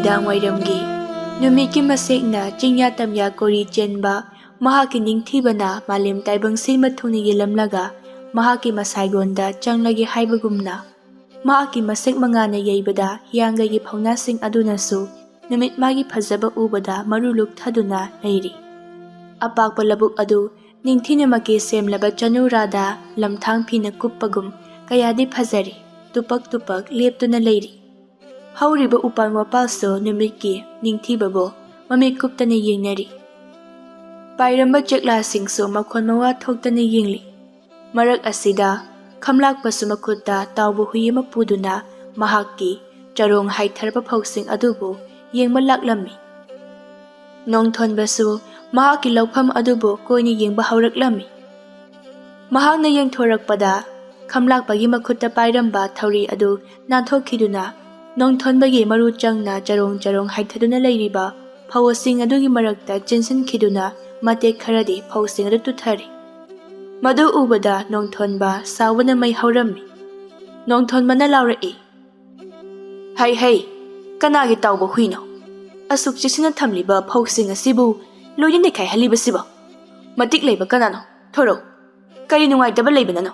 ꯅꯨꯃꯤꯗꯥꯡ ꯋꯥꯏꯔꯝꯒꯤ ꯅꯨꯃꯤꯠꯀꯤ ꯃꯁꯦꯛꯅ ꯆꯤꯡꯌꯥ ꯇꯝꯌꯥ ꯀꯣꯔꯤ ꯆꯦꯟꯕ ꯃꯍꯥꯛꯀꯤ ꯅꯤꯡꯊꯤꯕꯅ ꯃꯥꯂꯦꯝ ꯇꯥꯏꯕꯪ ꯁꯤꯟꯕ ꯊꯨꯡꯅ ꯌꯦꯜꯂꯝꯂꯒ ꯃꯍꯥꯛꯀꯤ ꯃꯁꯥꯏꯒꯣꯟꯗ ꯆꯪꯂꯒꯦ ꯍꯥꯏꯕꯒꯨꯝꯅ ꯃꯍꯥꯛꯀꯤ ꯃꯁꯦꯛ ꯃꯉꯥꯅ ꯌꯩꯕꯗ ꯍꯤꯌꯥꯡꯒꯩꯒꯤ ꯐꯧꯅꯥꯁꯤꯡ ꯑꯗꯨꯅꯁꯨ ꯅꯨꯃꯤꯠ ꯃꯥꯒꯤ ꯐꯖꯕ ꯎꯕꯗ ꯃꯔꯨ ꯂꯨꯞꯊꯗꯨꯅ ꯂꯩꯔꯤ꯫ ꯑꯄꯥꯛꯄ ꯂꯧꯕꯨꯛ ꯑꯗꯨ ꯅꯤꯡꯊꯤꯅ ꯃꯀꯤ ꯁꯦꯝꯂꯕ ꯆꯅꯨꯔꯥꯗ ꯂꯝꯊꯥꯡ ꯐꯤꯅ ꯀꯨꯞꯄꯒꯨꯝ ꯀꯌꯥꯗꯤ ꯐꯖꯔꯤ, ꯇꯨꯄꯛ ꯇꯨꯄꯛ ꯂꯦꯞꯇꯨꯅ ꯂꯩꯔꯤ꯫ ꯍꯧꯔꯤꯕ ꯎꯄꯥꯜ ꯋꯥꯄꯥꯜꯁꯨ ꯅꯨꯃꯤꯠꯀꯤ ꯅꯤꯡꯊꯤꯕꯕꯨ ꯃꯃꯤꯠ ꯀꯨꯞꯇꯅ ꯌꯦꯡꯅꯔꯤ꯫ ꯄꯥꯏꯔꯝꯕ ꯆꯦꯛꯂꯥꯁꯤꯡꯁꯨ ꯃꯈꯣꯟ ꯃꯋꯥ ꯊꯣꯛꯇꯅ ꯌꯦꯡꯂꯤ꯫ ꯃꯔꯛ ꯑꯁꯤꯗ ꯈꯝꯂꯥꯛꯄꯁꯨ ꯃꯈꯨꯠꯇ ꯇꯥꯎꯕ ꯍꯨꯏ ꯑꯃ ꯄꯨꯗꯨꯅ ꯃꯍꯥꯛꯀꯤ ꯆꯔꯣꯡ ꯍꯥꯏꯊꯔꯕ ꯐꯧꯁꯤꯡ ꯑꯗꯨꯕꯨ ꯌꯦꯡꯕ ꯂꯥꯛꯂꯝꯃꯤ꯫ ꯅꯣꯡꯊꯣꯟꯕꯁꯨ ꯃꯍꯥꯛꯀꯤ ꯂꯧꯐꯝ ꯑꯗꯨꯕꯨ ꯀꯣꯏꯅ ꯌꯦꯡꯕ ꯍꯧꯔꯛꯂꯝꯃꯤ꯫ ꯃꯍꯥꯛꯅ ꯌꯦꯡꯊꯣꯔꯛꯄꯗ ꯈꯝꯂꯥꯛꯄꯒꯤ ꯃꯈꯨꯠꯇ ꯄꯥꯏꯔꯝꯕ ꯊꯧꯔꯤ ꯑꯗꯨ ꯅꯥꯟꯊꯣꯛꯈꯤꯗꯨꯅ ꯅꯣꯡꯊꯣꯟꯕꯒꯤ ꯃꯔꯨ ꯆꯪꯅ ꯆꯔꯣꯡ ꯆꯔꯣꯡ ꯍꯥꯏꯊꯗꯨꯅ ꯂꯩꯔꯤꯕ ꯐꯧꯁꯤꯡ ꯑꯗꯨꯒꯤ ꯃꯔꯛꯇ ꯆꯦꯟꯁꯤꯟꯈꯤꯗꯨꯅ ꯃꯇꯦꯛ ꯈꯔꯗꯤ ꯐꯧꯁꯤꯡ ꯑꯗꯨ ꯇꯨꯊꯔꯤ꯫ ꯃꯗꯨ ꯎꯕꯗ ꯅꯣꯡꯊꯣꯟꯕ ꯁꯥꯎꯕꯅ ꯃꯩ ꯍꯧꯔꯝꯃꯤ꯫ ꯅꯣꯡꯊꯣꯟꯕꯅ ꯂꯥꯎꯔꯛꯏ, "ꯍꯩ ꯍꯩ, ꯀꯅꯥꯒꯤ ꯇꯥꯎꯕ ꯍꯨꯏꯅꯣ? ꯑꯁꯨꯛ ꯆꯦꯛꯁꯤꯟꯅ ꯊꯝꯂꯤꯕ ꯐꯧꯁꯤꯡ ꯑꯁꯤꯕꯨ ꯂꯣꯏꯅ ꯅꯩꯈꯥꯏꯍꯜꯂꯤꯕꯁꯤꯕꯣ? ꯃꯇꯤꯛ ꯂꯩꯕ ꯀꯅꯥꯅꯣ? ꯊꯣꯔꯛꯎ, ꯀꯔꯤ ꯅꯨꯡꯉꯥꯏꯇꯕ ꯂꯩꯕꯅꯅꯣ?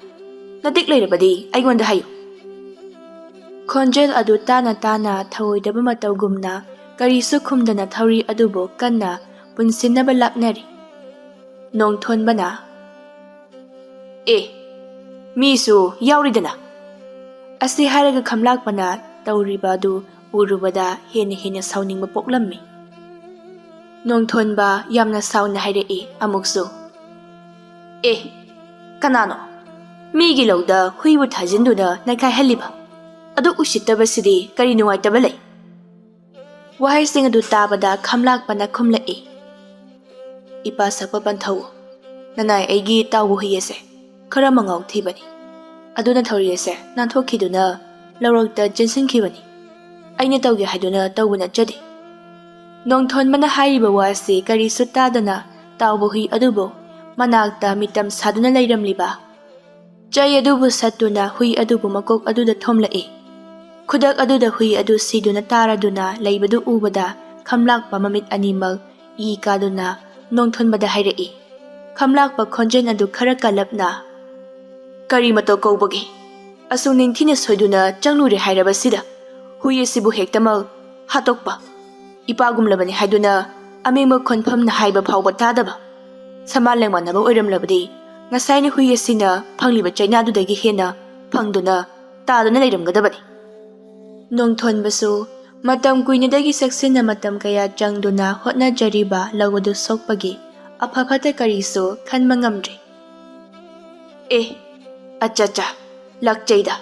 ꯅꯇꯤꯛ ꯂꯩꯔꯕꯗꯤ ꯑꯩꯉꯣꯟꯗ ꯍꯥꯏꯌꯨ." ꯈꯣꯟꯖꯦꯜ ꯑꯗꯨ ꯇꯥꯅ ꯇꯥꯅ ꯊꯧꯑꯣꯏꯗꯕ ꯃꯇꯧꯒꯨꯝꯅ ꯀꯔꯤꯁꯨ ꯈꯨꯝꯗꯅ ꯊꯧꯔꯤ ꯑꯗꯨꯕꯨ ꯀꯟꯅ ꯄꯨꯟꯁꯤꯟꯅꯕ ꯂꯥꯛꯅꯔꯤ꯫ ꯅꯣꯡꯊꯣꯟꯕꯅ, "ꯑꯦ, ꯃꯤꯁꯨ ꯌꯥꯎꯔꯤꯗꯅ!" ꯑꯁꯤ ꯍꯥꯏꯔꯒ ꯈꯝꯂꯥꯛꯄꯅ ꯇꯧꯔꯤꯕ ꯑꯗꯨ ꯎꯔꯨꯕꯗ ꯍꯦꯟꯅ ꯁꯥꯎꯅꯤꯡꯕ ꯄꯣꯛꯂꯝꯃꯤ꯫ ꯅꯣꯡꯊꯣꯟꯕ ꯌꯥꯝꯅ ꯁꯥꯎꯅ ꯍꯥꯏꯔꯛꯏ ꯑꯃꯨꯛꯁꯨ, "ꯑꯦ, ꯀꯅꯥꯅꯣ ꯃꯤꯒꯤ ꯂꯧꯗ ꯍꯨꯏꯕꯨ ꯊꯥꯖꯤꯟꯗꯨꯅ ꯅꯩꯈꯥꯏꯍꯜꯂꯤꯕ? ꯑꯗꯨ ꯎꯁꯤꯠꯇꯕꯁꯤꯗꯤ ꯀꯔꯤ ꯅꯨꯡꯉꯥꯏꯇꯕ ꯂꯩ?" ꯋꯥꯍꯩꯁꯤꯡ ꯑꯗꯨ ꯇꯥꯕꯗ ꯈꯝꯂꯥꯛꯄꯅ ꯈꯨꯝꯂꯛꯏ, "ꯏꯄꯥ ꯁꯛꯄ ꯄꯟꯊꯧ, ꯅꯅꯥꯏ ꯑꯩꯒꯤ ꯇꯥꯎꯕ ꯍꯨꯏ ꯑꯁꯦ ꯈꯔ ꯃꯉꯥꯎ ꯊꯤꯕꯅꯤ꯫ ꯑꯗꯨꯅ ꯊꯧꯔꯤ ꯑꯁꯦ ꯅꯥꯟꯊꯣꯛꯈꯤꯗꯨꯅ ꯂꯧꯔꯛꯇ ꯆꯦꯟꯁꯤꯟꯈꯤꯕꯅꯤ꯫ ꯑꯩꯅ ꯇꯧꯒꯦ ꯍꯥꯏꯗꯨꯅ ꯇꯧꯕ ꯅꯠꯆꯗꯦ." ꯅꯣꯡꯊꯣꯟꯕꯅ ꯍꯥꯏꯔꯤꯕ ꯋꯥꯁꯤ ꯀꯔꯤꯁꯨ ꯇꯥꯗꯅ ꯇꯥꯎꯕ ꯍꯨꯏ ꯑꯗꯨꯕꯨ ꯃꯅꯥꯛꯇ ꯃꯤꯇꯝ ꯁꯥꯗꯨꯅ ꯂꯩꯔꯝꯂꯤꯕ ꯆꯩ ꯑꯗꯨꯕꯨ ꯁꯠꯇꯨꯅ ꯍꯨꯏ ꯑꯗꯨꯕꯨ ꯃꯀꯣꯛ ꯑꯗꯨꯗ ꯊꯣꯝꯂꯛꯏ꯫ ꯈꯨꯗꯛ ꯑꯗꯨꯗ ꯍꯨꯏ ꯑꯗꯨ ꯁꯤꯗꯨꯅ ꯇꯥꯔꯗꯨꯅ ꯂꯩꯕꯗꯨ ꯎꯕꯗ ꯈꯝꯂꯥꯛꯄ ꯃꯃꯤꯠ ꯑꯅꯤꯃꯛ ꯏ ꯀꯥꯗꯨꯅ ꯅꯣꯡꯊꯣꯟꯕꯗ ꯍꯥꯏꯔꯛꯏ꯫ ꯈꯝꯂꯥꯛꯄ ꯈꯣꯟꯖꯦꯜ ꯑꯗꯨ ꯈꯔ ꯀꯜꯂꯞꯅ, "ꯀꯔꯤ ꯃꯇꯧ ꯀꯧꯕꯒꯦ? ꯑꯁꯨꯛ ꯅꯤꯡꯊꯤꯅ ꯁꯣꯏꯗꯨꯅ ꯆꯪꯂꯨꯔꯦ ꯍꯥꯏꯔꯕꯁꯤꯗ ꯍꯨꯏ ꯑꯁꯤꯕꯨ ꯍꯦꯛꯇꯃꯛ ꯍꯥꯠꯇꯣꯛꯄ? ꯏꯄꯥꯒꯨꯝꯂꯕꯅꯤ ꯍꯥꯏꯗꯨꯅ ꯑꯃꯦꯡꯕ ꯈꯣꯟꯐꯝꯅ ꯍꯥꯏꯕ ꯐꯥꯎꯕ ꯇꯥꯗꯕ? ꯁꯃꯥꯟ ꯂꯦꯡꯃꯥꯟꯅꯕ ꯑꯣꯏꯔꯝꯂꯕꯗꯤ ꯉꯁꯥꯏꯅ ꯍꯨꯏ ꯑꯁꯤꯅ ꯐꯪꯂꯤꯕ ꯆꯩꯅꯥꯗꯨꯗꯒꯤ ꯍꯦꯟꯅ ꯐꯪꯗꯨꯅ ꯇꯥꯗꯨꯅ ꯂꯩꯔꯝꯒꯗꯕꯅꯤ." ꯅꯣꯡꯊꯣꯟꯕꯁꯨ ꯃꯇꯝ ꯀꯨꯏꯅꯗꯒꯤ ꯆꯦꯛꯁꯤꯟꯅ ꯃꯇꯝ ꯀꯌꯥ ꯆꯪꯗꯨꯅ ꯍꯣꯠꯅꯖꯔꯤꯕ ꯂꯧ ꯑꯗꯨ ꯁꯣꯛꯄꯒꯤ ꯑꯐ ꯐꯠꯇ ꯀꯔꯤꯁꯨ ꯈꯟꯕ ꯉꯝꯗ꯭ꯔꯤ꯫ "ꯑꯦ, ꯑꯆꯥꯆꯥ, ꯂꯥꯛꯆꯩꯗ!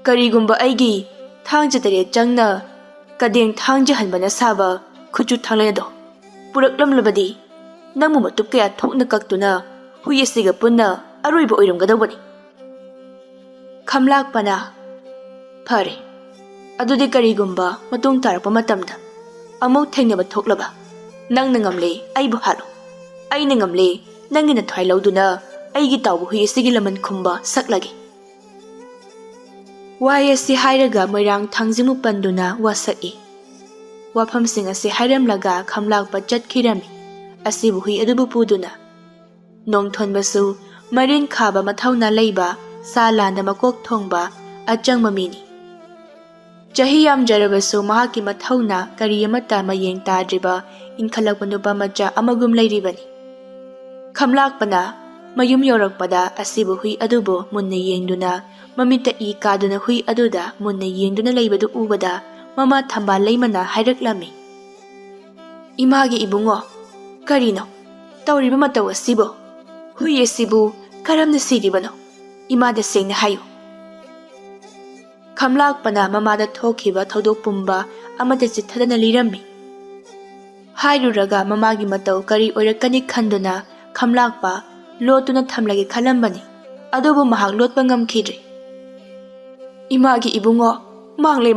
ꯀꯔꯤꯒꯨꯝꯕ ꯑꯩꯒꯤ ꯊꯥꯡꯖ ꯇꯔꯦꯠ ꯆꯪꯅ ꯀꯗꯦꯡ ꯊꯥꯡꯖꯍꯟꯕꯅ ꯁꯥꯕ ꯈꯨꯠꯆꯨ ꯊꯥꯡꯂꯦꯟ ꯑꯗꯣ ꯄꯨꯔꯛꯂꯝꯂꯕꯗꯤ ꯅꯪꯕꯨ ꯃꯇꯨꯞ ꯀꯌꯥ ꯊꯣꯛꯅ ꯀꯛꯇꯨꯅ ꯍꯨꯏ ꯑꯁꯤꯒ ꯄꯨꯟꯅ ꯑꯔꯣꯏꯕ ꯑꯣꯏꯔꯝꯒꯗꯧꯕꯅꯤ." ꯈꯝꯂꯥꯛꯄꯅ, "ꯐꯔꯦ, ꯑꯗꯨꯗꯤ ꯀꯔꯤꯒꯨꯝꯕ ꯃꯇꯨꯡ ꯇꯥꯔꯛꯄ ꯃꯇꯝꯗ ꯑꯃꯨꯛ ꯊꯦꯡꯅꯕ ꯊꯣꯛꯂꯕ ꯅꯪꯅ ꯉꯝꯂꯦ ꯑꯩꯕꯨ ꯍꯥꯠꯂꯨ, ꯑꯩꯅ ꯉꯝꯂꯦ ꯅꯪꯒꯤ ꯅꯊ꯭ꯋꯥꯏ ꯂꯧꯗꯨꯅ ꯑꯩꯒꯤ ꯇꯥꯎꯕ ꯍꯨꯏ ꯑꯁꯤꯒꯤ ꯂꯃꯟ ꯈꯨꯝꯕ ꯁꯛꯂꯒꯦ." ꯋꯥꯍꯩ ꯑꯁꯤ ꯍꯥꯏꯔꯒ ꯃꯣꯏꯔꯥꯡ ꯊꯥꯡꯖꯤꯡꯃꯨꯛ ꯄꯟꯗꯨꯅ ꯋꯥꯁꯛꯏ꯫ ꯋꯥꯐꯝꯁꯤꯡ ꯑꯁꯤ ꯍꯥꯏꯔꯝꯂꯒ ꯈꯝꯂꯥꯛꯄ ꯆꯠꯈꯤꯔꯝꯃꯤ ꯑꯁꯤꯕꯨ ꯍꯨꯏ ꯑꯗꯨꯕꯨ ꯄꯨꯗꯨꯅ꯫ ꯅꯣꯡꯊꯣꯟꯕꯁꯨ ꯃꯔꯤꯟ ꯈꯥꯕ ꯃꯊꯧꯅꯥ ꯂꯩꯕ ꯁꯥ ꯂꯥꯟꯗ ꯃꯀꯣꯛ ꯊꯣꯡꯕ ꯑꯆꯪꯕ ꯃꯤꯅꯤ꯫ ꯆꯍꯤ ꯌꯥꯝꯖꯔꯕꯁꯨ ꯃꯍꯥꯛꯀꯤ ꯃꯊꯧꯅꯥ ꯀꯔꯤ ꯑꯃꯠꯇ ꯃꯌꯦꯡ ꯇꯥꯗ꯭ꯔꯤꯕ ꯏꯟꯈꯠꯂꯛꯄ ꯅꯨꯄꯥ ꯃꯆꯥ ꯑꯃꯒꯨꯝ ꯂꯩꯔꯤꯕꯅꯤ꯫ ꯈꯝꯂꯥꯛꯄꯅ ꯃꯌꯨꯝ ꯌꯧꯔꯛꯄꯗ ꯑꯁꯤꯕꯨ ꯍꯨꯏ ꯑꯗꯨꯕꯨ ꯃꯨꯟꯅ ꯌꯦꯡꯗꯨꯅ ꯃꯃꯤꯠꯇ ꯏ ꯀꯥꯗꯨꯅ ꯍꯨꯏ ꯑꯗꯨꯗ ꯃꯨꯟꯅ ꯌꯦꯡꯗꯨꯅ ꯂꯩꯕꯗꯨ ꯎꯕꯗ ꯃꯃꯥ ꯊꯝꯕꯥꯜ ꯂꯩꯃꯅ ꯍꯥꯏꯔꯛꯂꯝꯃꯤ, "ꯏꯃꯥꯒꯤ ꯏꯕꯨꯡꯉꯣ, ꯀꯔꯤꯅꯣ ꯇꯧꯔꯤꯕ ꯃꯇꯧ ꯑꯁꯤꯕꯨ? ꯍꯨꯏ ꯑꯁꯤꯕꯨ ꯀꯔꯝꯅ ꯁꯤꯔꯤꯕꯅꯣ? ꯏꯃꯥꯗ ꯁꯦꯡꯅ ꯍꯥꯏꯌꯨ." ꯈꯝꯂꯥꯛꯄꯅ ꯃꯃꯥꯗ ꯊꯣꯛꯈꯤꯕ ꯊꯧꯗꯣꯛ ꯄꯨꯝꯕ ꯑꯃꯠꯇ ꯆꯤꯠꯊꯗꯅ ꯂꯤꯔꯝꯃꯤ꯫ ꯍꯥꯏꯔꯨꯔꯒ ꯃꯃꯥꯒꯤ ꯃꯇꯧ ꯀꯔꯤ ꯑꯣꯏꯔꯛꯀꯅꯤ ꯈꯟꯗꯨꯅ ꯈꯝꯂꯥꯛꯄ ꯂꯣꯠꯇꯨꯅ ꯊꯝꯂꯒꯦ ꯈꯜꯂꯝꯕꯅꯤ, ꯑꯗꯨꯕꯨ ꯃꯍꯥꯛ ꯂꯣꯠꯄ ꯉꯝꯈꯤꯗ꯭ꯔꯦ꯫ "ꯏꯃꯥꯒꯤ ꯏꯕꯨꯡꯉꯣ, ꯃꯥꯡꯂꯦ!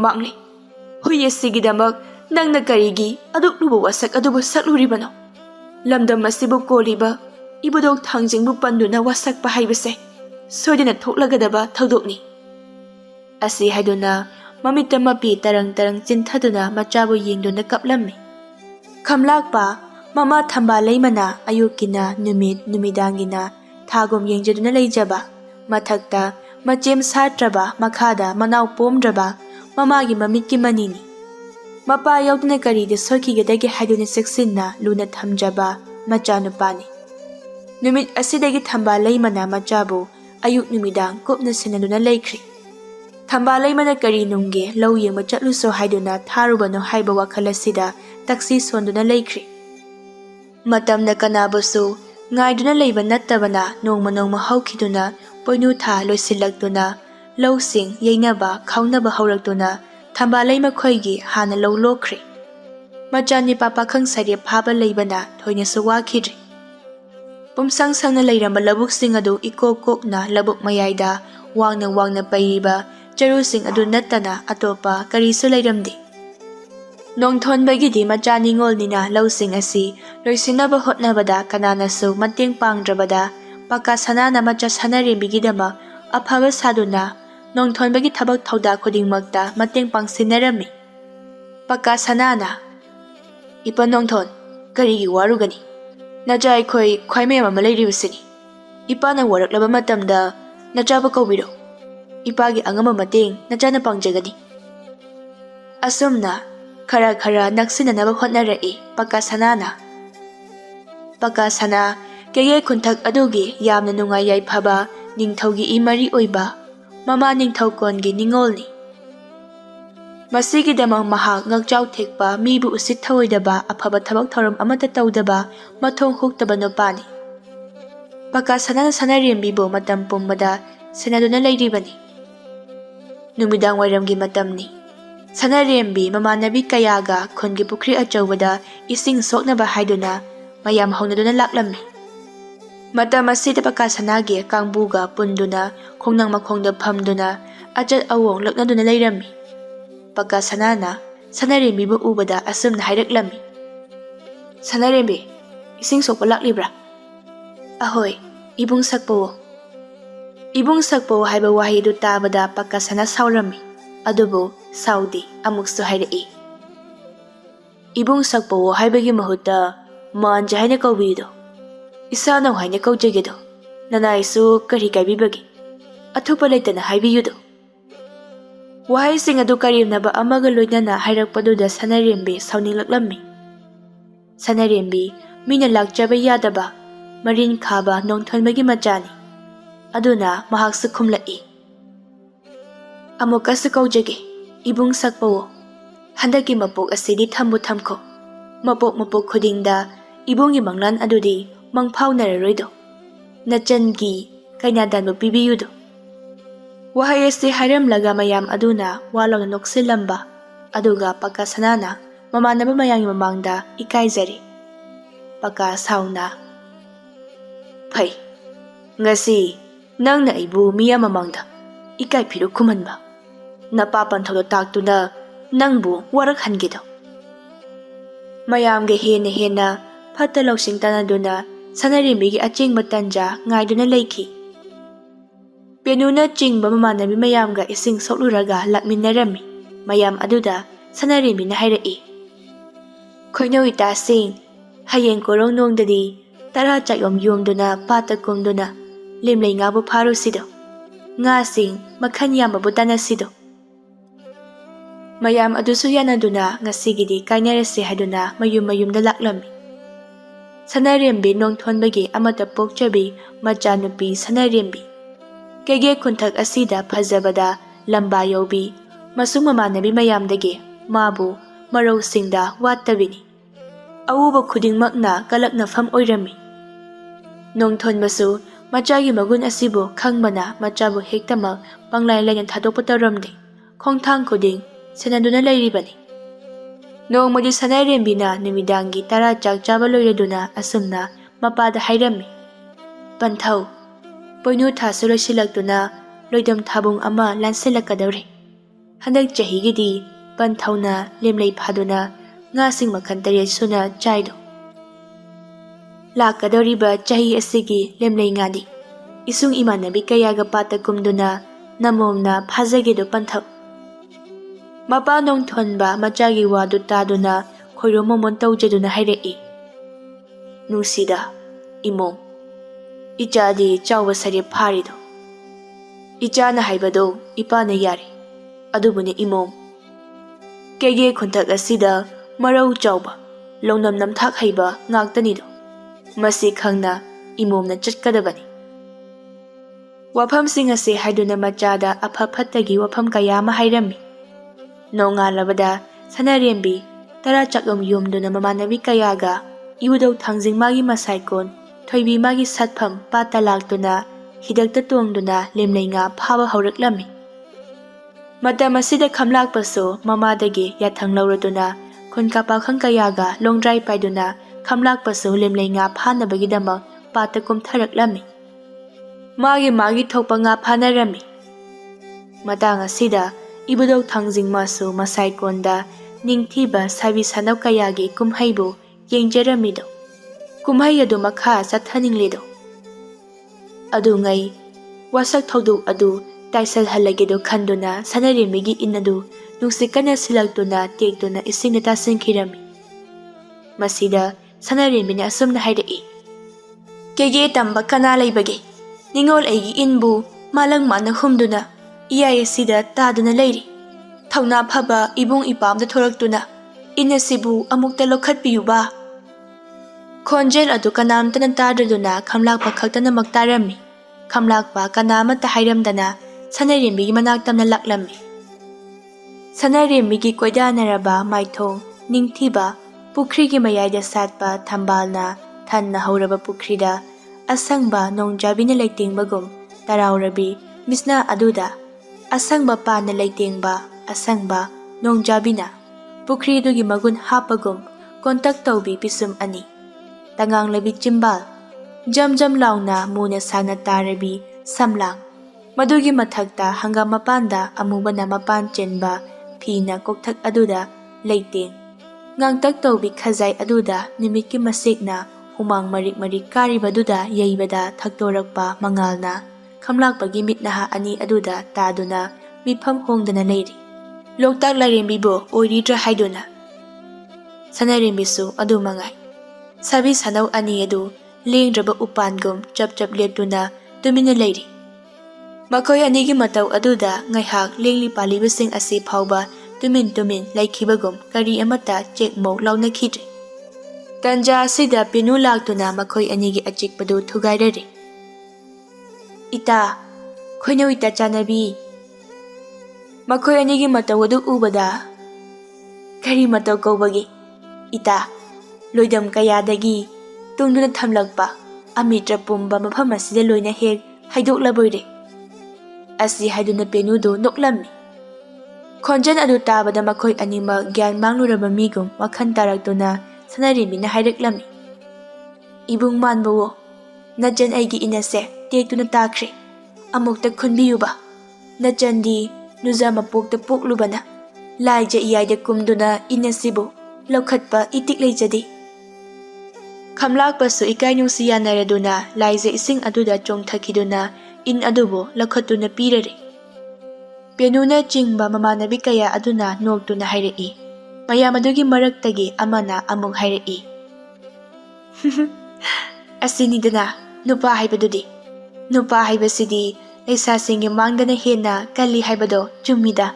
ꯍꯨꯏ ꯑꯁꯤꯒꯤꯗꯃꯛ ꯅꯪꯅ ꯀꯔꯤꯒꯤ ꯑꯗꯨꯛ ꯂꯨꯕ ꯋꯥꯁꯛ ꯑꯗꯨꯕꯨ ꯁꯛꯂꯨꯔꯤꯕꯅꯣ? ꯂꯝꯗꯝ ꯑꯁꯤꯕꯨ ꯀꯣꯜꯂꯤꯕ ꯏꯕꯨꯙꯧ ꯊꯥꯡꯖꯤꯡꯕꯨ ꯄꯟꯗꯨꯅ ꯋꯥꯁꯛꯄ ꯍꯥꯏꯕꯁꯦ ꯁꯣꯏꯗꯅ ꯊꯣꯛꯂꯒꯗꯕ ꯊꯧꯗꯣꯛꯅꯤ." ꯑꯁꯤ ꯍꯥꯏꯗꯨꯅ Mamitta mapi tarang chinthaduna machabu yengduna kaplammi. Khamlakpa mama thamba leimana ayukina numidangina thagum yengjaduna leijaba mathakta machem satraba makhada manau pomdraba mamagi mamitki manini. Mapa yauduna karida sokigadagi haiduna seksinna luna thamjaba machanupani. Numit asidagi thamba leimana machabu ayuk numidang kupna sinaduna leikri. Thamba leimana kari nungge lau yengba chatluso haiduna tharubano haiba wakhalasida taksi sonduna leikri. Matamna kanabusu ngaiduna leiba nattabana nongma haukhiduna poinu tha loisilakduna lausing yeinaba khaunaba haurakduna thamba leima khoigi hana lau lokri. Machani papa khang sari phaba leibana thoina suwakhidri. Pumsang sangna leiramba labuk sing adu ikokokna labuk mayaida wangna pairiba charu sing adu nattana atopa karisu leiramdi. Nongthonbagidi machani ngolnina lausing asi loisinaba hotnabada kananasu mateng pangdrabada paka sanana macha sanarembigidama afaba saduna nongthonbagi thabak thauda khudingmakta mateng pangsinarami. Paka sanana ipa nongthon karigi warugani nacha khoi khwaime ama leiribsini. Ipa na waraklaba matamda nachaba kawbiro. Ipagi angama mateng nachana pangjagani. Asumna khara naksinanaba hotnarai paka sanana. Paka sana kege kunthak adugi yamna nungai yaifaba ningthaugi imari oiba mama ningthaukongi ningolni. Masigidamang mahak ngakjaw thekpa mibu usit thawoidaba afaba thabak thoram amata tawdaba mathong huktaba nopani. Paka sanana sanarembibo matam pumbada senaduna leiribani. Numidang wairamgi matamni. Sanarembi mamanabi kayaga khongi pukri achawbada ising soknaba haiduna mayam haunaduna laklammi. Matam asida paka sanagi kangbuga punduna khongnang makhongda phamduna ajat awong laknaduna leirammi. Paka sanana sanarembibu ubada asumna hairaklammi. Sanarembi ising sokpa laklibra? Ahoy ibung sakpawo. Ibung sakpawo haiba wahidu tabada paka sana saurammi. Adubo saudi amuksu hairai. Ibung sakpawo haibagi mahuta manja haina kawbido. Isanaw haina kawjagido. Nanaisu kari kaibibagi. Athupa leitana haibiyudo. Wahaising adu karimnaba amaga loinana hairakpaduda sanarembi sauninglaklami. Sanarembi mina lakjaba yadaba marin khaba nongthonbagi machani. Aduna mahaksu khumlai. Amukasu kawjagi ibung sakpawo. Handaki mapok asidi thambu thamko. Mapok khudingda ibungi manglan adudi mangphaw nararoido. Nachangi kainadanbo pibiyudo. Wahay asi hairamlaga mayam aduna walawna noksilamba. Aduga paka sanana mamanaba mayangi mamangda ikaizari. Paka sauna. Pai, ngasi nangna ibu miya mamangda ikai piru kumanba. Napapan thodo taktuna nangbu warak hangido. Mayamge hena phata lausing tanaduna sanarembigi achingba tanja ngaiduna leiki. Penuna chingba mamanabi mayamga ising sokluraga lakminarami. Mayam aduda sanarembi na hairai. Khoino itasing hayeng korong nongdadi tara chayom yomduna pata kumduna limlay nga bu parusido. Ngasing makhan yamabu tanasido. Mayam adusu yanaduna ngasigidi kainarasi haduna mayum laklami. Sanarembi nongthonbagi amata pokchabi machanupi sanarembi. Kege kunthak asida phajabada lamba yobi masung mamanabi mayamdagi mabu marosingda wattabini. Awuba khudingmakna kalaknafam oirami. Nongthonbasu machagi magun asibu khangbana machabu hektamak panglailayan thadokpa taramdi. Khongthang khuding senaduna leiribani. Nongmadi sanarembina numidangi tara chak chaba loiraduna asumna mapada hairami. Panthau poinu thasu loisilakduna loidam thabung ama lansilakadawre. Handak chahigidi panthauna lemlei phaduna ngasing makhan tariat suna chaido. Lakadoriba chahi asigi lemlei ngadi isung imanabi kayaga pata kumduna namomna phajagido panthau. Mapa nong thonba machagi wadu taduna khoiro momon tawjeduna hairei. Nusida, imom. Ichadi chawba sari pharido. Ichana haibado ipana yari. Adubuni imom. Kege khuntak asida marau chawba. Longnam namthak haiba ngaktanido. Masi khangna imomna chatkadabani. Wafam sing ase haiduna machada apaphattagi wafam kaya ma hairami. Nongalabada Sanarembi tara chaklom yumduna mamanabi kayaga iwudaw thangjing magi masaikon thoibi magi satpham pata laktuna hidakta tongduna lemlei nga phaba hauraklammi. Matam asida khamlakpaso mamadagi yathang lauraduna khonkapa khang kayaga longdrai paiduna khamlakpaso lemlei nga phanabagidama pata kumtharaklammi. Magi thokpa nga phanarami. Matang asida ibudaw thangjing maso masaikonda ningthiba sabi sanau kayagi kumhaibu yengjaramido. Kumhai adu makha sathaningledo. Adu ngai wasak thoduk adu taisal halagedo khanduna Sanarembigi inadu nungsikana silaktuna tektuna isingna tasingkhirami. Masida Sanarembina asumna haidei. Kege tamba kana leibage. Ningol aigi inbu malang mana humduna iyai asida taduna leiri. Thauna phaba ibung ipamda thoraktuna inasibu amukta lokhatpiyuba. Khonjel adu kanamtana tadraduna khamlakpa khaktana maktarami. Khamlakpa kanamata hairamdana Sanarembigi manaktamna laklammi. Sanarembigi koidanaraba maithong ningthiba pukhrigi mayayda satpa thambalna thanna hauraba pukhrida asangba nongjabina leitingbagum taraurabi misna aduda asangba pana leitingba asangba nongjabina pukhridugi magun hapagum kontak tawbi pisum ani tangang labi chimbal jam launa muna sana tarabi samlang madugi mathakta hangam mapanda amubana mapan chenba phina kokthak aduda leiting ngangtak tawbi khazai aduda nimikki masikna humang marik karibaduda yaibada thaktorakpa mangalna khamlakpagi mitnaha ani aduda taduna mifam hongdana leiri. Loktak Larembibo oiridra haiduna. Sanarembisu adu mangai. Sabi sanau ani adu lengdraba upangum chap leptuna tumina leiri. Makoy anigi mataw aduda ngaihak lengli palibasing asi phawba tumin laikhibagum kari amata chekmok launa khidri. Tanja asida pinu laktuna makoy anigi achikpadu thugairari. Ita, khoinau ita chanabi. Makoy anigi mataw adu ubada. Kari mataw kawbagi. Ita, loidam kayadagi tungduna thamlakpa amitra pumba mafam asida loina hek haidoklaboire. Asi haiduna penudo noklammi. Khonjan adu tabada makoy anima gyan mangluraba migum wakhan taraktuna Sanarembina hairaklammi. Ibung manbawo, najan aigi inase tektuna takre, amukta khunbiyuba. Najandi nuza mapokta poklubana, laija iyayda kumduna inasibo, laukhatpa itik leijadi. Khamlakpasu ikai nungsi yanaraduna laija ising aduda chongthakiduna in adubo laukhatuna pirare. Penuna chingba mamanabi kaya aduna noktuna hairei. Mayam adugi maraktagi amana amuk hairei. Asinidana nupa haibadudi. Nupa haibasidi leisasinggi mangdana hena kali haibado chumida.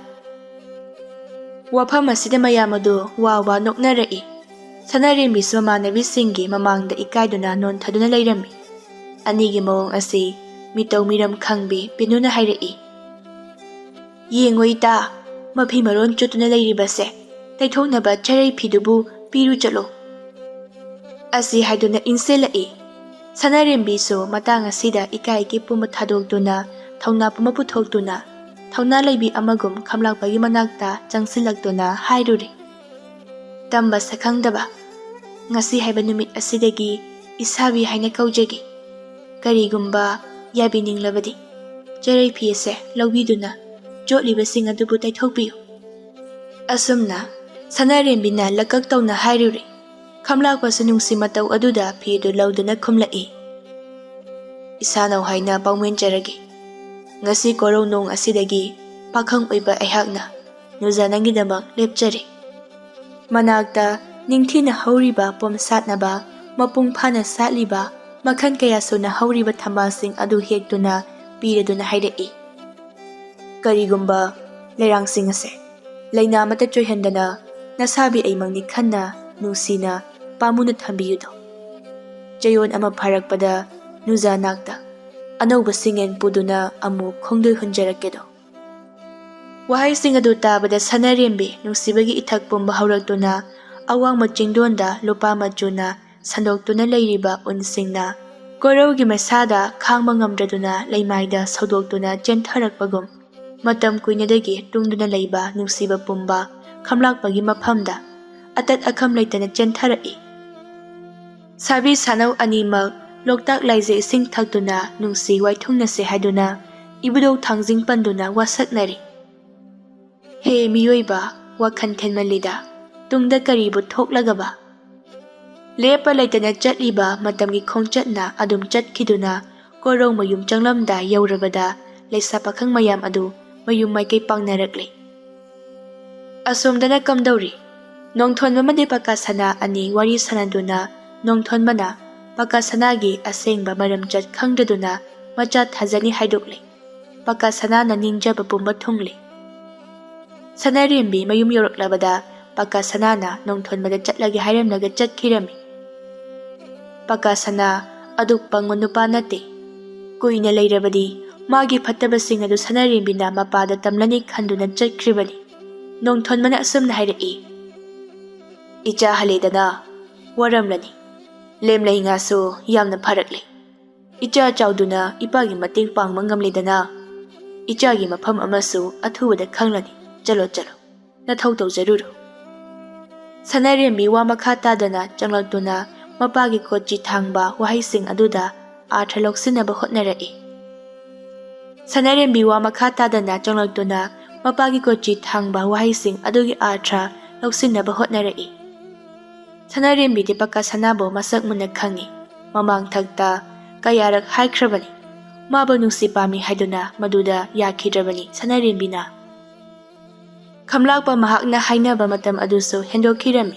Wafam asida mayam adu wawa noknarei. Sanarembisu mamanabisingi mamangda ikaiduna nonthaduna leirami. Anigi mawong asi mitaw miram khangbi penuna hairei. Yengoi ta mafi maron chutuna leiribase. Taithonaba charai phidubu piru chalo. Asi haiduna inselai. Sanarembisu matang asida ikaiki puma thadokduna thauna puma puthokduna thauna leibi amagum khamlakpagi manakta changsilaktuna hairuri. Tamba sakhangdaba ngasi haiba numit asidagi isabi haina kaujagi. Karigumba yabininglabadi charai phiase lawbiduna jotlibasing adubu taithokpiyu. Asumna Sanarembina lakak tawna hairuri. Khamlakpasu nungsi mataw aduda phidu lawduna khumlai. Isanaw haina pawmenjaragi. Ngasi korow nong asidagi pakhang oiba aihakna ꯅꯨꯖꯥ ꯅꯪꯒꯤꯗꯃꯛ ꯂꯦꯞꯆꯔꯤ. ꯃꯅꯥꯛꯇ ꯅꯤꯡꯊꯤꯅ ꯍꯧꯔꯤꯕ ꯄꯣꯝꯁꯥꯠꯅꯕ ꯃꯄꯨꯡ ꯐꯥꯅ ꯁꯥꯠꯂꯤꯕ ꯃꯈꯜ ꯀꯌꯥ ꯁꯨꯅ ꯍꯧꯔꯤꯕ ꯊꯝꯕꯥꯜꯁꯤꯡ ꯑꯗꯨ ꯍꯦꯛꯇꯨꯅ ꯄꯤꯔꯗꯨꯅ ꯍꯥꯏꯔꯛꯏ. ꯀꯔꯤꯒꯨꯝꯕ ꯂꯩꯔꯥꯡꯁꯤꯡ ꯑꯁꯦ ꯂꯩꯅꯥ ꯑꯃꯠꯇ ꯆꯣꯏꯍꯟꯗꯅ ꯅꯁꯥꯕꯤ ꯑꯩꯃꯛꯅꯤ ꯈꯟꯅ ꯅꯨꯡꯁꯤꯅ ꯄꯥꯝꯃꯨꯅ ꯊꯝꯕꯤꯌꯨꯗꯣ. ꯆꯌꯣꯜ ꯑꯃ ꯐꯥꯔꯛꯄꯗ ꯅꯨꯖꯥ ꯅꯥꯛꯇ ꯑꯅꯧꯕ ꯁꯤꯡꯌꯦꯟ ꯄꯨꯗꯨꯅ ꯑꯃꯨꯛ ꯈꯣꯡꯗꯣꯏ ꯍꯨꯟꯖꯔꯛꯀꯦꯗꯣ. ꯋꯥꯍꯩꯁꯤꯡ ꯑꯗꯨ ꯇꯥꯕꯗ ꯁꯅꯔꯦꯝꯕꯤ ꯅꯨꯡꯁꯤꯕꯒꯤ ꯏꯊꯛ ꯄꯨꯝꯕ ꯍꯧꯔꯛꯇꯨꯅ ꯑꯋꯥꯡꯕ ꯆꯤꯡꯗꯣꯟꯗ ꯂꯨꯄꯥ ꯃꯆꯨꯅ ꯁꯟꯗꯣꯛꯇꯨꯅ ꯂꯩꯔꯤꯕ ꯎꯟꯁꯤꯡꯅ ꯀꯣꯔꯧꯒꯤ ꯃꯩꯁꯥꯗ ꯈꯥꯡꯕ ꯉꯝꯗ꯭ꯔꯗꯨꯅ ꯂꯩꯃꯥꯏꯗ ꯁꯧꯗꯣꯛꯇꯨꯅ ꯆꯦꯟꯊꯔꯛꯄꯒꯨꯝ ꯃꯇꯝ ꯀꯨꯏꯅꯗꯒꯤ ꯇꯨꯡꯗꯨꯅ ꯂꯩꯕ ꯅꯨꯡꯁꯤꯕ ꯄꯨꯝꯕ ꯈꯝꯂꯥꯛꯄꯒꯤ ꯃꯐꯝꯗ ꯑꯇꯠ ꯑꯈꯝ ꯂꯩꯇꯅ ꯆꯦꯟꯊꯔꯛꯏ. ꯁꯥꯕꯤ ꯁꯥꯅꯧ ꯑꯅꯤꯃꯛ ꯂꯣꯛꯇꯥꯛ ꯂꯥꯏꯖ ꯏꯁꯤꯡ ꯊꯛꯇꯨꯅ ꯅꯨꯡꯁꯤ ꯋꯥꯏꯊꯨꯡꯅꯁꯦ ꯍꯥꯏꯗꯨꯅ ꯏꯕꯨꯙꯧ ꯊꯥꯡꯖꯤꯡ ꯄꯟꯗꯨꯅ ꯋꯥꯁꯛꯅꯔꯤ. ꯍꯦ ꯃꯤꯑꯣꯏꯕ, ꯋꯥꯈꯟ ꯊꯦꯟꯃꯜꯂꯤꯗ, ꯇꯨꯡꯗ ꯀꯔꯤꯕꯨ ꯊꯣꯛꯂꯒꯕ? ꯂꯦꯞꯄ ꯂꯩꯇꯅ ꯆꯠꯂꯤꯕ ꯃꯇꯝꯒꯤ ꯈꯣꯡꯆꯠꯅ ꯑꯗꯨꯝ ꯆꯠꯈꯤꯗꯨꯅ ꯀꯣꯔꯧ ꯃꯌꯨꯝ ꯆꯪꯂꯝꯗꯥꯏ ꯌꯧꯔꯕꯗ ꯂꯩꯁꯥ ꯄꯥꯈꯪ ꯃꯌꯥꯝ ꯑꯗꯨ ꯃꯌꯨꯝ ꯃꯥꯏꯀꯩ ꯄꯥꯡꯅꯔꯛꯂꯤ. ꯑꯁꯣꯝꯗꯅ ꯀꯝꯗꯧꯔꯤ? ꯅꯣꯡꯊꯣꯟꯕ ꯑꯃꯗꯤ ꯄꯀꯥ ꯁꯅꯥ ꯑꯅꯤ ꯋꯥꯔꯤ ꯁꯥꯅꯗꯨꯅ ꯅꯣꯡꯊꯣꯟꯕꯅ ꯄꯀꯥ ꯁꯅꯥꯒꯤ ꯑꯁꯦꯡꯕ ꯃꯔꯝꯆꯠ ꯈꯪꯗꯗꯨꯅ ꯃꯆꯥ ꯊꯥꯖꯅꯤ ꯍꯥꯏꯗꯣꯛꯂꯤ. ꯄꯀꯥ ꯁꯅꯥꯅ ꯅꯤꯡꯖꯕ ꯄꯨꯝꯕ ꯊꯨꯡꯂꯤ. ꯁꯅꯔꯦꯝꯕꯤ ꯃꯌꯨꯝ ꯌꯧꯔꯛꯂꯕꯗ ꯄꯀꯥ ꯁꯅꯥꯅ ꯅꯣꯡꯊꯣꯟꯕꯗ ꯆꯠꯂꯒꯦ ꯍꯥꯏꯔꯝꯂꯒ ꯆꯠꯈꯤꯔꯝꯃꯤ. ꯄꯀꯥ ꯁꯅꯥ ꯑꯗꯨꯛ ꯄꯪꯕ ꯅꯨꯄꯥ ꯅꯠꯇꯦ. ꯀꯨꯏꯅ ꯂꯩꯔꯕꯗꯤ ꯃꯥꯒꯤ ꯐꯠꯇꯕꯁꯤꯡ ꯑꯗꯨ ꯁꯅꯔꯦꯝꯕꯤꯅ ꯃꯄꯥꯗ ꯇꯝꯂꯅꯤ ꯈꯟꯗꯨꯅ ꯆꯠꯈ꯭ꯔꯤꯕꯅꯤ. ꯅꯣꯡꯊꯣꯟꯕꯅ ꯑꯁꯨꯝꯅ ꯍꯥꯏꯔꯛꯏ. ꯏꯆꯥ ꯍꯜꯂꯦꯗꯅ, ꯋꯥꯔꯝꯂꯅꯤ. ꯂꯦꯝꯂꯩ ꯉꯥꯁꯨ ꯌꯥꯝꯅ ꯐꯔꯛꯂꯤ. ꯏꯆꯥ ꯆꯥꯎꯗꯨꯅ ꯏꯄꯥꯒꯤ ꯃꯇꯦꯡ ꯄꯥꯡꯕ ꯉꯝꯂꯤꯗꯅ. ꯏꯆꯥꯒꯤ ꯃꯐꯝ ꯑꯃꯁꯨ ꯑꯊꯨꯕꯗ ꯈꯪꯂꯅꯤ. ꯆꯠꯂꯣ ꯆꯠꯂꯣ, ꯅꯊꯧ ꯇꯧꯖꯔꯨꯔꯣ. ꯁꯅꯔꯦꯝꯕꯤ ꯋꯥ ꯃꯈꯥ ꯇꯥꯗꯅ ꯆꯪꯂꯛꯇꯨꯅ ꯃꯄꯥꯒꯤ ꯀꯣꯆꯤ ꯊꯥꯡꯕ ꯋꯥꯍꯩꯁꯤꯡ ꯑꯗꯨꯗ ꯑꯥꯔꯊ ꯂꯧꯁꯤꯟꯅꯕ ꯍꯣꯠꯅꯔꯛꯏ. ꯁꯅꯔꯦꯝꯕꯤ ꯋꯥ ꯃꯈꯥ ꯇꯥꯗꯅ ꯆꯪꯂꯛꯇꯨꯅ ꯃꯄꯥꯒꯤ ꯀꯣꯆꯤ ꯊꯥꯡꯕ ꯋꯥꯍꯩꯁꯤꯡ ꯑꯗꯨꯒꯤ ꯑꯥꯔꯊ ꯂꯧꯁꯤꯟꯅꯕ ꯍꯣꯠꯅꯔꯛꯏ. ꯁꯅꯔꯦꯝꯕꯤꯗꯤ ꯄꯀꯥ ꯁꯅꯥꯕꯨ ꯃꯁꯛ ꯃꯨꯟꯅ ꯈꯪꯏ. ꯃꯃꯥꯡ ꯊꯛꯇ ꯀꯌꯥꯔꯛ ꯍꯥꯏꯈ꯭ꯔꯕꯅꯤ. ꯃꯥꯕꯨ ꯅꯨꯡꯁꯤ ꯄꯥꯝꯃꯤ ꯍꯥꯏꯗꯨꯅ ꯃꯗꯨꯗ ꯌꯥꯈꯤꯗ꯭ꯔꯕꯅꯤ ꯁꯅꯔꯦꯝꯕꯤꯅ. ꯈꯝꯂꯥꯛꯄ ꯃꯍꯥꯛꯅ ꯍꯥꯏꯅꯕ ꯃꯇꯝ ꯑꯗꯨꯁꯨ ꯍꯦꯟꯗꯣꯛꯈꯤꯔꯝꯃꯤ.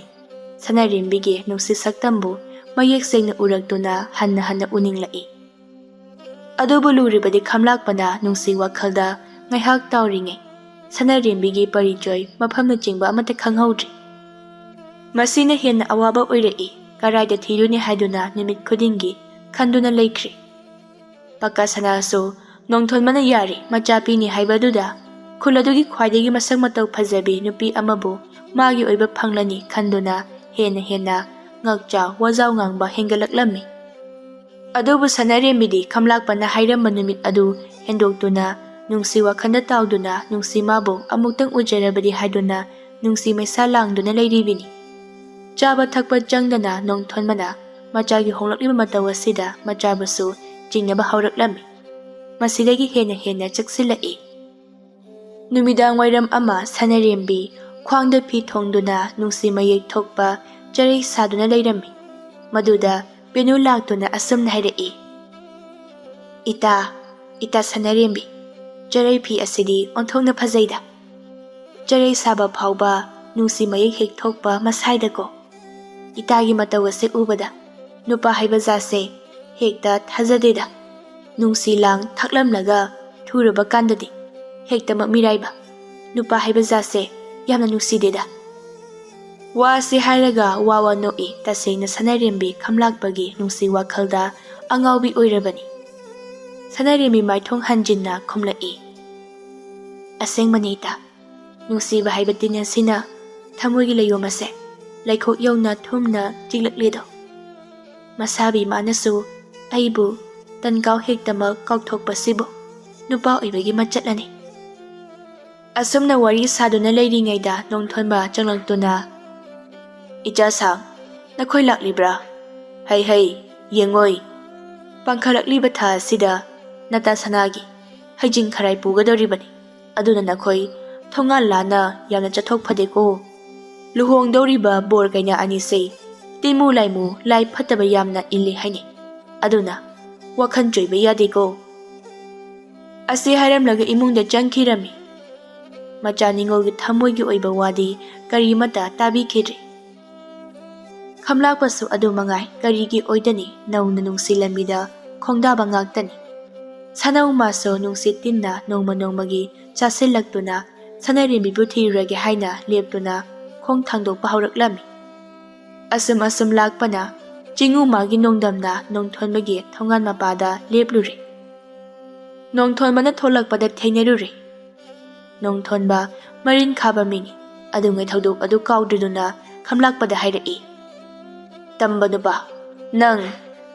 ꯁꯅꯔꯦꯝꯕꯤꯒꯤ ꯅꯨꯡꯁꯤ ꯁꯛꯇꯝꯕꯨ ꯃꯌꯦꯛ ꯁꯦꯡꯅ ꯎꯔꯛꯇꯨꯅ ꯍꯟꯅ ꯍꯟꯅ ꯎꯅꯤꯡꯂꯛꯏ. ꯑꯗꯨꯕꯨ ꯂꯨꯔꯤꯕꯗꯤ ꯈꯝꯂꯥꯛꯄꯅ ꯅꯨꯡꯁꯤ ꯋꯥꯈꯜꯗ ꯉꯥꯏꯍꯥꯛ ꯇꯥꯎꯔꯤꯉꯩ ꯁꯅꯔꯦꯝꯕꯤꯒꯤ ꯄꯔꯤꯆꯣꯏ ꯃꯐꯝꯅꯆꯤꯡꯕ ꯑꯃꯠꯇ ꯈꯪꯍꯧꯗ꯭ꯔꯤ. ꯃꯁꯤꯅ ꯍꯦꯟꯅ ꯑꯋꯥꯕ ꯑꯣꯏꯔꯛꯏ. ꯀꯔꯥꯏꯗ ꯊꯤꯔꯨꯅꯤ ꯍꯥꯏꯗꯨꯅ ꯅꯨꯃꯤꯠ ꯈꯨꯗꯤꯡꯒꯤ ꯈꯟꯗꯨꯅ ꯂꯩꯈ꯭ꯔꯤ. ꯄꯀꯥ ꯁꯅꯥꯁꯨ ꯅꯣꯡꯊꯣꯟꯕꯅ ꯌꯥꯔꯤ ꯃꯆꯥ ꯄꯤꯅꯤ ꯍꯥꯏꯕꯗꯨꯗ ꯈꯨꯜ ꯑꯗꯨꯒꯤ ꯈ꯭ꯋꯥꯏꯗꯒꯤ ꯃꯁꯛ ꯃꯇꯧ ꯐꯖꯕꯤ ꯅꯨꯄꯤ ꯑꯃꯕꯨ ꯃꯥꯒꯤ ꯑꯣꯏꯕ ꯐꯪꯂꯅꯤ ꯈꯟꯗꯨꯅ ꯍꯦꯟꯅ ꯉꯛꯆꯥꯎ ꯋꯥꯖꯥꯎ ꯉꯥꯡꯕ ꯍꯦꯟꯒꯠꯂꯛꯂꯝꯃꯤ. ꯑꯗꯨꯕꯨ ꯁꯅꯔꯦꯝꯕꯤꯗꯤ ꯈꯝꯂꯥꯛꯄꯅ ꯍꯥꯏꯔꯝꯕ ꯅꯨꯃꯤꯠ ꯑꯗꯨ ꯍꯦꯟꯗꯣꯛꯇꯨꯅ ꯅꯨꯡꯁꯤ ꯋꯥꯈꯜꯗ ꯇꯥꯎꯗꯨꯅ ꯅꯨꯡꯁꯤ ꯃꯥꯕꯨ ꯑꯃꯨꯛꯇꯪ ꯎꯖꯔꯕꯗꯤ ꯍꯥꯏꯗꯨꯅ ꯅꯨꯡꯁꯤ ꯃꯩꯁꯥ ꯂꯥꯡꯗꯨꯅ ꯂꯩꯔꯤꯕꯤꯅꯤ. ꯆꯥꯕ ꯊꯛꯄ ꯆꯪꯗꯅ ꯅꯣꯡꯊꯣꯟꯕꯅ ꯃꯆꯥꯒꯤ ꯍꯣꯡꯂꯛꯂꯤꯕ ꯃꯇꯧ ꯑꯁꯤꯗ ꯃꯆꯥꯕꯨꯁꯨ ꯆꯤꯡꯅꯕ ꯍꯧꯔꯛꯂꯝꯃꯤ. ꯃꯁꯤꯗꯒꯤ ꯍꯦꯟꯅ ꯆꯦꯛꯁꯤꯜꯂꯛꯏ. ꯅꯨꯃꯤꯗꯥꯡ ꯋꯥꯏꯔꯝ ꯑꯃ ꯁꯅꯔꯦꯝꯕꯤ ꯈ꯭ꯋꯥꯡꯗ ꯐꯤ ꯊꯣꯡꯗꯨꯅ ꯅꯨꯡꯁꯤ ꯃꯌꯦꯛ ꯊꯣꯛꯄ ꯆꯔꯩ ꯁꯥꯗꯨꯅ ꯂꯩꯔꯝꯃꯤ. ꯃꯗꯨꯗ ꯄꯦꯅꯨ ꯂꯥꯛꯇꯨꯅ ꯑꯁꯨꯝꯅ ꯍꯥꯏꯔꯛꯏ. ꯏꯇꯥ ꯁꯅꯔꯦꯝꯕꯤ, ꯆꯔꯩ ꯐꯤ ꯑꯁꯤꯗꯤ ꯑꯣꯟꯊꯣꯛꯅ ꯐꯖꯩꯗ. ꯆꯔꯩ ꯁꯥꯕ ꯐꯥꯎꯕ ꯅꯨꯡꯁꯤ ꯃꯌꯦꯛ ꯍꯦꯛ ꯊꯣꯛꯄ ꯃꯁꯥꯏꯗꯀꯣ. ꯏꯇꯥꯒꯤ ꯃꯇꯧ ꯑꯁꯤ ꯎꯕꯗ ꯅꯨꯄꯥ ꯍꯥꯏꯕ ꯖꯥꯠꯁꯦ ꯍꯦꯛꯇ ꯊꯥꯖꯗꯦꯗ. ꯅꯨꯡꯁꯤ ꯂꯥꯡ ꯊꯥꯛꯂꯝꯂꯒ ꯊꯨꯔꯕ ꯀꯥꯟꯗꯗꯤ ꯍꯦꯛꯇꯃꯛ ꯃꯤꯔꯥꯏꯕ. ꯅꯨꯄꯥ ꯍꯥꯏꯕ ꯖꯥꯠꯁꯦ ꯌꯥꯝꯅ ꯅꯨꯡꯁꯤꯗꯦꯗ. ꯋꯥꯁꯤ ꯍꯥꯏꯔꯒ ꯋꯥ ꯅꯣꯛꯏ. ꯇꯁꯦꯡꯅ ꯁꯅꯔꯦꯝꯕꯤ ꯈꯝꯂꯥꯛꯄꯒꯤ ꯅꯨꯡꯁꯤ ꯋꯥꯈꯜꯗ ꯑꯉꯥꯎꯕꯤ ꯑꯣꯏꯔꯕꯅꯤ. ꯁꯅꯔꯦꯝꯕꯤ ꯃꯥꯏꯊꯣꯡ ꯍꯟꯖꯤꯟꯅ ꯈꯨꯝꯂꯛꯏ. ꯑꯁꯦꯡꯕꯅꯤ ꯏꯇꯥ, ꯅꯨꯡꯁꯤꯕ ꯍꯥꯏꯕ ꯇꯤꯟ ꯑꯁꯤꯅ ꯊꯃꯣꯏꯒꯤ ꯂꯩꯌꯣꯝ ꯑꯁꯦ ꯂꯩꯈꯣꯛ ꯌꯧꯅ ꯊꯨꯝꯅ ꯆꯤꯛꯂꯛꯂꯤꯗꯣ. ꯃꯁꯥꯕꯤ ꯃꯥꯅꯁꯨ ꯑꯩꯕꯨ ꯇꯟꯀꯥꯎ ꯍꯦꯛꯇꯃꯛ ꯀꯥꯎꯊꯣꯛꯄꯁꯤꯕꯨ ꯅꯨꯄꯥ ꯑꯣꯏꯕꯒꯤ ꯃꯆꯠꯂꯅꯤ. ꯑꯁꯨꯝꯅ ꯋꯥꯔꯤ ꯁꯥꯗꯨꯅ ꯂꯩꯔꯤꯉꯩꯗ ꯅꯣꯡꯊꯣꯟꯕ ꯆꯪꯂꯛꯇꯨꯅ ꯏꯆꯥꯁꯥꯡ, ꯅꯈꯣꯏ ꯂꯥꯛꯂꯤꯕ꯭ꯔꯥ? ꯍꯩ ꯌꯦꯡꯉꯣꯏ. ꯄꯥꯡꯈꯠꯂꯛꯂꯤꯕ ꯊꯥ ꯑꯁꯤꯗ ꯅꯇꯥ ꯁꯅꯥꯒꯤ ꯍꯩꯖꯤꯡ ꯈꯔꯥꯏ ꯄꯨꯒꯗꯧꯔꯤꯕꯅꯤ. ꯑꯗꯨꯅ ꯅꯈꯣꯏ ꯊꯣꯡꯒꯥꯜ ꯂꯥꯟꯅ ꯌꯥꯝꯅ ꯆꯠꯊꯣꯛ ꯐꯗꯦꯀꯣ. ꯂꯨꯍꯣꯡꯗꯧꯔꯤꯕ ꯕꯣꯔ ꯀꯩꯅꯥ ꯑꯅꯤꯁꯦ ꯇꯤꯟꯃꯨ ꯂꯥꯏꯃꯨ ꯂꯥꯏ ꯐꯠꯇꯕ ꯌꯥꯝꯅ ꯏꯜꯂꯤ ꯍꯥꯏꯅꯩ. ꯑꯗꯨꯅ ꯋꯥꯈꯜ ꯆꯣꯏꯕ ꯌꯥꯗꯦꯀꯣ. ꯑꯁꯤ ꯍꯥꯏꯔꯝꯂꯒ ꯏꯃꯨꯡꯗ ꯆꯪꯈꯤꯔꯝꯃꯤ. ꯃꯆꯥ ꯅꯤꯡꯉꯣꯜꯒꯤ ꯊꯃꯣꯏꯒꯤ ꯑꯣꯏꯕ ꯋꯥꯗꯤ ꯀꯔꯤꯃꯠꯇ ꯇꯥꯕꯤꯈꯤꯗ꯭ꯔꯦ꯫ ꯈꯝꯂꯥꯛꯄꯁꯨ ꯑꯗꯨ ꯃꯉꯥꯏ ꯀꯔꯤꯒꯤ ꯑꯣꯏꯗꯅꯤ ꯅꯧꯅ ꯅꯨꯡꯁꯤ ꯂꯝꯕꯤꯗ ꯈꯣꯡꯗꯥꯕ ꯉꯥꯛꯇꯅꯤ꯫ ꯁꯅꯧ ꯃꯥꯁꯨ ꯅꯨꯡꯁꯤꯠ ꯇꯤꯟꯅ ꯅꯣꯡꯃ ꯅꯣꯡꯃꯒꯤ ꯆꯥꯁꯤꯜꯂꯛꯇꯨꯅ ꯁꯅꯔꯦꯝꯕꯤꯕꯨ ꯊꯤꯔꯨꯔꯒꯦ ꯍꯥꯏꯅ ꯂꯦꯞꯇꯨꯅ ꯈꯣꯡ ꯊꯥꯡꯗꯣꯛꯄ ꯍꯧꯔꯛꯂꯝꯃꯤ꯫ ꯑꯁꯨꯝ ꯂꯥꯛꯄꯅ ꯆꯤꯡꯎ ꯃꯥꯒꯤ ꯅꯣꯡꯗꯝꯅ ꯅꯣꯡꯊꯣꯟꯕꯒꯤ ꯊꯣꯡꯒꯥꯟ ꯃꯄꯥꯗ ꯂꯦꯞꯂꯨꯔꯦ꯫ ꯅꯣꯡꯊꯣꯟꯕꯅ ꯊꯣꯛꯂꯛꯄꯗ ꯊꯦꯡꯅꯔꯨꯔꯦ꯫ ꯅꯣꯡꯊꯣꯟꯕ ꯃꯔꯤꯟ ꯈꯥꯕ ꯃꯤꯅꯤ꯫ ꯑꯗꯨꯉꯩ ꯊꯧꯗꯣꯛ ꯑꯗꯨ ꯀꯥꯎꯗ꯭ꯔꯗꯨꯅ ꯈꯝꯂꯥꯛꯄꯗ ꯍꯥꯏꯔꯛꯏ, "ꯇꯝꯕ ꯅꯨꯄꯥ, ꯅꯪ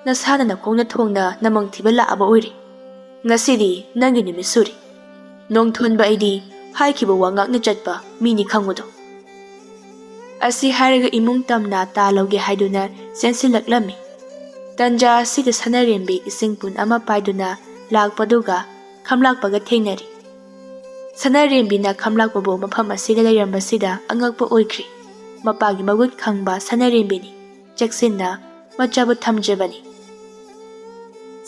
ꯅꯁꯥꯅ ꯅꯈꯣꯡꯅ ꯊꯣꯡꯅ ꯅꯃꯪ ꯊꯤꯕ ꯂꯥꯛꯑꯕ ꯑꯣꯏꯔꯦ꯫ ꯉꯁꯤꯗꯤ ꯅꯪꯒꯤ ꯅꯨꯃꯤꯠ ꯁꯨꯔꯦ꯫ ꯅꯣꯡꯊꯣꯟꯕ ꯑꯩꯗꯤ ꯍꯥꯏꯈꯤꯕ ꯋꯥ ꯉꯥꯛꯅ ꯆꯠꯄ ꯃꯤꯅꯤ ꯈꯪꯕꯗꯣ"꯫ ꯑꯁꯤ ꯍꯥꯏꯔꯒ ꯏꯃꯨꯡ ꯇꯝꯅ ꯇꯥ ꯂꯧꯒꯦ ꯍꯥꯏꯗꯨꯅ ꯆꯦꯟꯁꯤꯜꯂꯛꯂꯝꯃꯤ꯫ ꯇꯟꯖꯥ ꯑꯁꯤꯗ ꯁꯅꯔꯦꯝꯕꯤ ꯏꯁꯤꯡ ꯄꯨꯟ ꯑꯃ ꯄꯥꯏꯗꯨꯅ ꯂꯥꯛꯄꯗꯨꯒ ꯈꯝꯂꯥꯛꯄꯒ ꯊꯦꯡꯅꯔꯤ꯫ ꯁꯅꯔꯦꯝꯕꯤꯅ ꯈꯝꯂꯥꯛꯄꯕꯨ ꯃꯐꯝ ꯑꯁꯤꯗ ꯂꯩꯔꯝꯕꯁꯤꯗ ꯑꯉꯛꯄ ꯑꯣꯏꯈ꯭ꯔꯤ꯫ ꯃꯄꯥꯒꯤ ꯃꯒꯨꯟ ꯈꯪꯕ ꯁꯅꯔꯦꯝꯕꯤꯅꯤ, ꯆꯦꯛꯁꯤꯟꯅ ꯃꯆꯥꯕꯨ ꯊꯝꯖꯕꯅꯤ꯫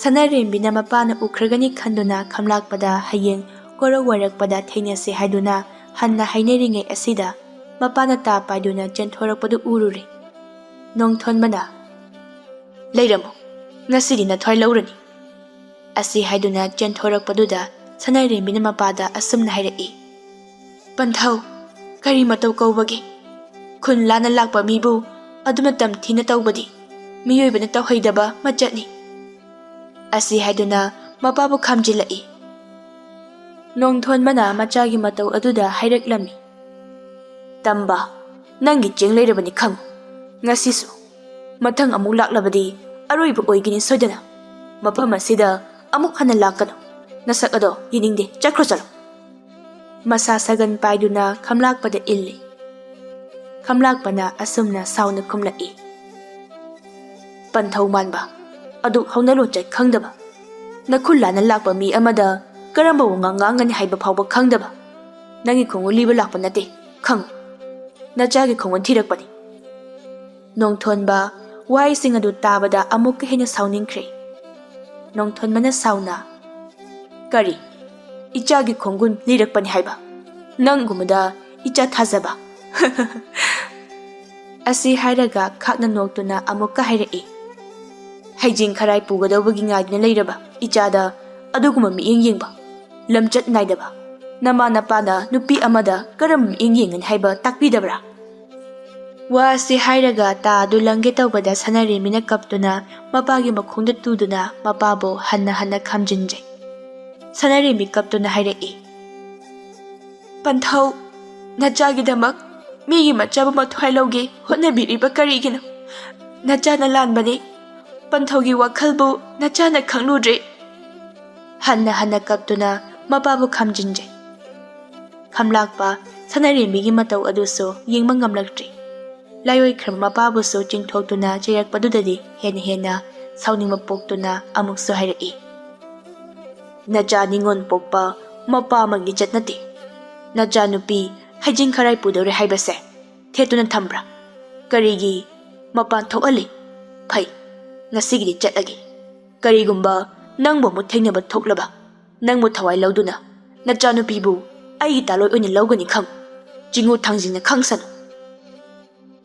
ꯁꯅꯔꯦꯝꯕꯤꯅ ꯃꯄꯥꯅ ꯎꯈ꯭ꯔꯒꯅꯤ ꯈꯟꯗꯨꯅ ꯈꯝꯂꯥꯛꯄꯗ ꯍꯌꯦꯡ ꯀꯣꯔꯧ ꯋꯥꯏꯔꯛꯄꯗ ꯊꯦꯡꯅꯁꯤ ꯍꯥꯏꯗꯨꯅ ꯍꯟꯅ ꯍꯥꯏꯅꯔꯤꯉꯩ ꯑꯁꯤꯗ ꯃꯄꯥꯅ ꯇꯥ ꯄꯥꯏꯗꯨꯅ ꯆꯦꯟꯊꯣꯔꯛꯄꯗꯨ ꯎꯔꯨꯔꯦ꯫ ꯅꯣꯡꯊꯣꯟꯕꯅ, "ꯂꯩꯔꯝꯃꯨ, ꯉꯁꯤꯗꯤ ꯅꯊ꯭ꯋꯥꯏ ꯂꯧꯔꯅꯤ"꯫ ꯑꯁꯤ ꯍꯥꯏꯗꯨꯅ ꯆꯦꯟꯊꯣꯔꯛꯄꯗꯨꯗ ꯁꯅꯔꯦꯝꯕꯤꯅ ꯃꯄꯥꯗ ꯑꯁꯨꯝꯅ ꯍꯥꯏꯔꯛꯏ, "ꯄꯟꯊꯧ, ꯀꯔꯤ ꯃꯇꯧ ꯀꯧꯕꯒꯦ? ꯈꯨꯟ ꯂꯥꯟꯅ ꯂꯥꯛꯄ ꯃꯤꯕꯨ ꯑꯗꯨꯅ ꯇꯝꯊꯤꯅ ꯇꯧꯕꯗꯤ ꯃꯤꯑꯣꯏꯕꯅ ꯇꯧꯍꯩꯗꯕ ꯃꯆꯠꯅꯤ"꯫ ꯑꯁꯤ ꯍꯥꯏꯗꯨꯅ ꯃꯄꯥꯕꯨ ꯈꯥꯝꯖꯤꯜꯂꯛꯏ꯫ ꯅꯣꯡꯊꯣꯟꯕꯅ ꯃꯆꯥꯒꯤ ꯃꯇꯧ ꯑꯗꯨꯗ ꯍꯥꯏꯔꯛꯂꯝꯃꯤ, "ꯇꯝꯕ, ꯅꯪꯒꯤ ꯆꯦꯡ ꯂꯩꯔꯕꯅꯤ ꯈꯪꯉꯨ꯫ ꯉꯁꯤꯁꯨ, ꯃꯊꯪ ꯑꯃꯨꯛ ꯂꯥꯛꯂꯕꯗꯤ ꯑꯔꯣꯏꯕ ꯑꯣꯏꯒꯅꯤ ꯁꯣꯏꯗꯅ꯫ ꯃꯐꯝ ꯑꯁꯤꯗ ꯑꯃꯨꯛ ꯍꯟꯅ ꯂꯥꯛꯀꯅꯨ꯫ ꯅꯁꯛ ꯑꯗꯣ ꯌꯦꯡꯅꯤꯡꯗꯦ, ꯆꯠꯈ꯭ꯔꯣ ꯆꯠꯂꯣ"꯫ ꯃꯁꯥ ꯁꯥꯒꯟ ꯄꯥꯏꯗꯨꯅ ꯈꯝꯂꯥꯛꯄꯗ ꯏꯜꯂꯤ꯫ ꯈꯝꯂꯥꯛꯄꯅ ꯑꯁꯨꯝꯅ ꯁꯥꯎꯅ ꯈꯨꯝꯂꯛꯏ, "ꯄꯟꯊꯧ ꯃꯥꯟꯕ, ꯑꯗꯨꯛ ꯍꯧꯅ ꯂꯣꯟꯆꯠ ꯈꯪꯗꯕ, ꯅꯈꯨꯜ ꯂꯥꯟꯅ ꯂꯥꯛꯄ ꯃꯤ ꯑꯃꯗ ꯀꯔꯝꯕ ꯋꯥꯉꯥꯡ ꯉꯥꯡꯒꯅꯤ ꯍꯥꯏꯕ ꯐꯥꯎꯕ ꯈꯪꯗꯕ, ꯅꯪꯒꯤ ꯈꯣꯡꯒꯨꯟ ꯂꯤꯕ ꯂꯥꯛꯄ ꯅꯠꯇꯦ ꯈꯪꯉꯨ, ꯅꯆꯥꯒꯤ ꯈꯣꯡꯒꯨꯟ ꯊꯤꯔꯛꯄꯅꯤ"꯫ ꯅꯣꯡꯊꯣꯟꯕ ꯋꯥꯍꯩꯁꯤꯡ ꯑꯗꯨ ꯇꯥꯕꯗ ꯑꯃꯨꯛꯀ ꯍꯦꯟꯅ ꯁꯥꯎꯅꯤꯡꯈ꯭ꯔꯦ꯫ ꯅꯣꯡꯊꯣꯟꯕꯅ ꯁꯥꯎꯅ, "ꯀꯔꯤ, ꯏꯆꯥꯒꯤ ꯈꯣꯡꯒꯨꯟ ꯂꯤꯔꯛꯄꯅꯤ ꯍꯥꯏꯕ? ꯅꯪꯒꯨꯝꯕꯗ ꯏꯆꯥ ꯊꯥꯖꯕ"꯫ ꯑꯁꯤ ꯍꯥꯏꯔꯒ ꯈꯥꯛꯅ ꯅꯣꯛꯇꯨꯅ ꯑꯃꯨꯛꯀ ꯍꯥꯏꯔꯛꯏ, "ꯍꯩꯖꯤꯡ ꯈꯔꯥꯏ ꯄꯨꯒꯗꯧꯕꯒꯤ ꯉꯥꯏꯗꯨꯅ ꯂꯩꯔꯕ ꯏꯆꯥꯗ ꯑꯗꯨꯒꯨꯝꯕ ꯃꯤꯠꯌꯦꯡ ꯌꯦꯡꯕ, ꯂꯝꯆꯠ ꯅꯥꯏꯗꯕ ꯅꯃꯥ ꯅꯄꯥꯅ ꯅꯨꯄꯤ ꯑꯃꯗ ꯀꯔꯝꯕ ꯃꯤꯠꯌꯦꯡ ꯌꯦꯡꯒꯅꯤ ꯍꯥꯏꯕ ꯇꯥꯛꯄꯤꯗꯕ꯭ꯔꯥ"꯫ ꯋꯥ ꯑꯁꯤ ꯍꯥꯏꯔꯒ ꯇꯥ ꯑꯗꯨ ꯂꯪꯒꯦ ꯇꯧꯕꯗ ꯁꯅꯔꯦꯝꯕꯤꯅ ꯀꯞꯇꯨꯅ ꯃꯄꯥꯒꯤ ꯃꯈꯣꯡꯗ ꯇꯨꯗꯨꯅ ꯃꯄꯥꯕꯨ ꯍꯟꯅ ꯈꯥꯝꯖꯤꯟꯖꯩ꯫ ꯁꯅꯔꯦꯝꯕꯤ ꯀꯞꯇꯨꯅ ꯍꯥꯏꯔꯛꯏ, "ꯄꯟꯊꯧ, ꯅꯆꯥꯒꯤꯗꯃꯛ ꯃꯤꯒꯤ ꯃꯆꯥꯕꯨ ꯃꯊ꯭ꯋꯥꯏ ꯂꯧꯒꯦ ꯍꯣꯠꯅꯕꯤꯔꯤꯕ ꯀꯔꯤꯒꯤꯅꯣ? ꯅꯆꯥꯅ ꯂꯥꯟꯕꯅꯤ, ꯄꯟꯊꯧꯒꯤ ꯋꯥꯈꯜꯕꯨ ꯅꯆꯥꯅ ꯈꯪꯂꯨꯗ꯭ꯔꯦ"꯫ ꯍꯟꯅ ꯀꯞꯇꯨꯅ ꯃꯄꯥꯕꯨ ꯈꯥꯝꯖꯤꯟꯖꯩ꯫ ꯈꯝꯂꯥꯛꯄ ꯁꯅꯔꯦꯝꯕꯤꯒꯤ ꯃꯇꯧ ꯑꯗꯨꯁꯨ ꯌꯦꯡꯕ ꯉꯝꯂꯛꯇ꯭ꯔꯤ꯫ ꯂꯥꯏꯑꯣꯏꯈ꯭ꯔꯕ ꯃꯄꯥꯕꯨꯁꯨ ꯆꯤꯡꯊꯣꯛꯇꯨꯅ ꯆꯩꯔꯛꯄꯗꯨꯗꯗꯤ ꯍꯦꯟꯅ ꯁꯥꯎꯅꯤꯡꯕ ꯄꯣꯛꯇꯨꯅ ꯑꯃꯨꯛꯁꯨ ꯍꯥꯏꯔꯛꯏ, "ꯅꯆꯥ ꯅꯤꯉꯣꯟ ꯄꯣꯛꯄ ꯃꯄꯥ ꯑꯃꯒꯤ ꯏꯖꯠ ꯅꯠꯇꯦ꯫ ꯅꯆꯥ ꯅꯨꯄꯤ ꯍꯩꯖꯤꯡ ꯈꯔꯥꯏ ꯄꯨꯗꯧꯔꯦ ꯍꯥꯏꯕꯁꯦ ꯊꯦꯠꯇꯨꯅ ꯊꯝꯕ꯭ꯔꯥ? ꯀꯔꯤꯒꯤ ꯃꯄꯥꯟ ꯊꯣꯛꯍꯜꯂꯤ? ꯐꯩ, ꯉꯁꯤꯒꯤꯗꯤ ꯆꯠꯂꯒꯦ꯫ ꯀꯔꯤꯒꯨꯝꯕ ꯅꯪꯕꯨ ꯑꯃꯨꯛ ꯊꯦꯡꯅꯕ ꯊꯣꯛꯂꯕ ꯅꯪꯕꯨ ꯊꯋꯥꯏ ꯂꯧꯗꯨꯅ ꯅꯆꯥꯅꯨꯄꯤꯕꯨ ꯑꯩꯒꯤ ꯇꯥꯂꯣꯏ ꯑꯣꯏꯅ ꯂꯧꯒꯅꯤ ꯈꯪꯉꯨ, ꯆꯤꯡꯎ ꯊꯥꯡꯖꯤꯡꯅ ꯈꯪꯁꯅꯨ"꯫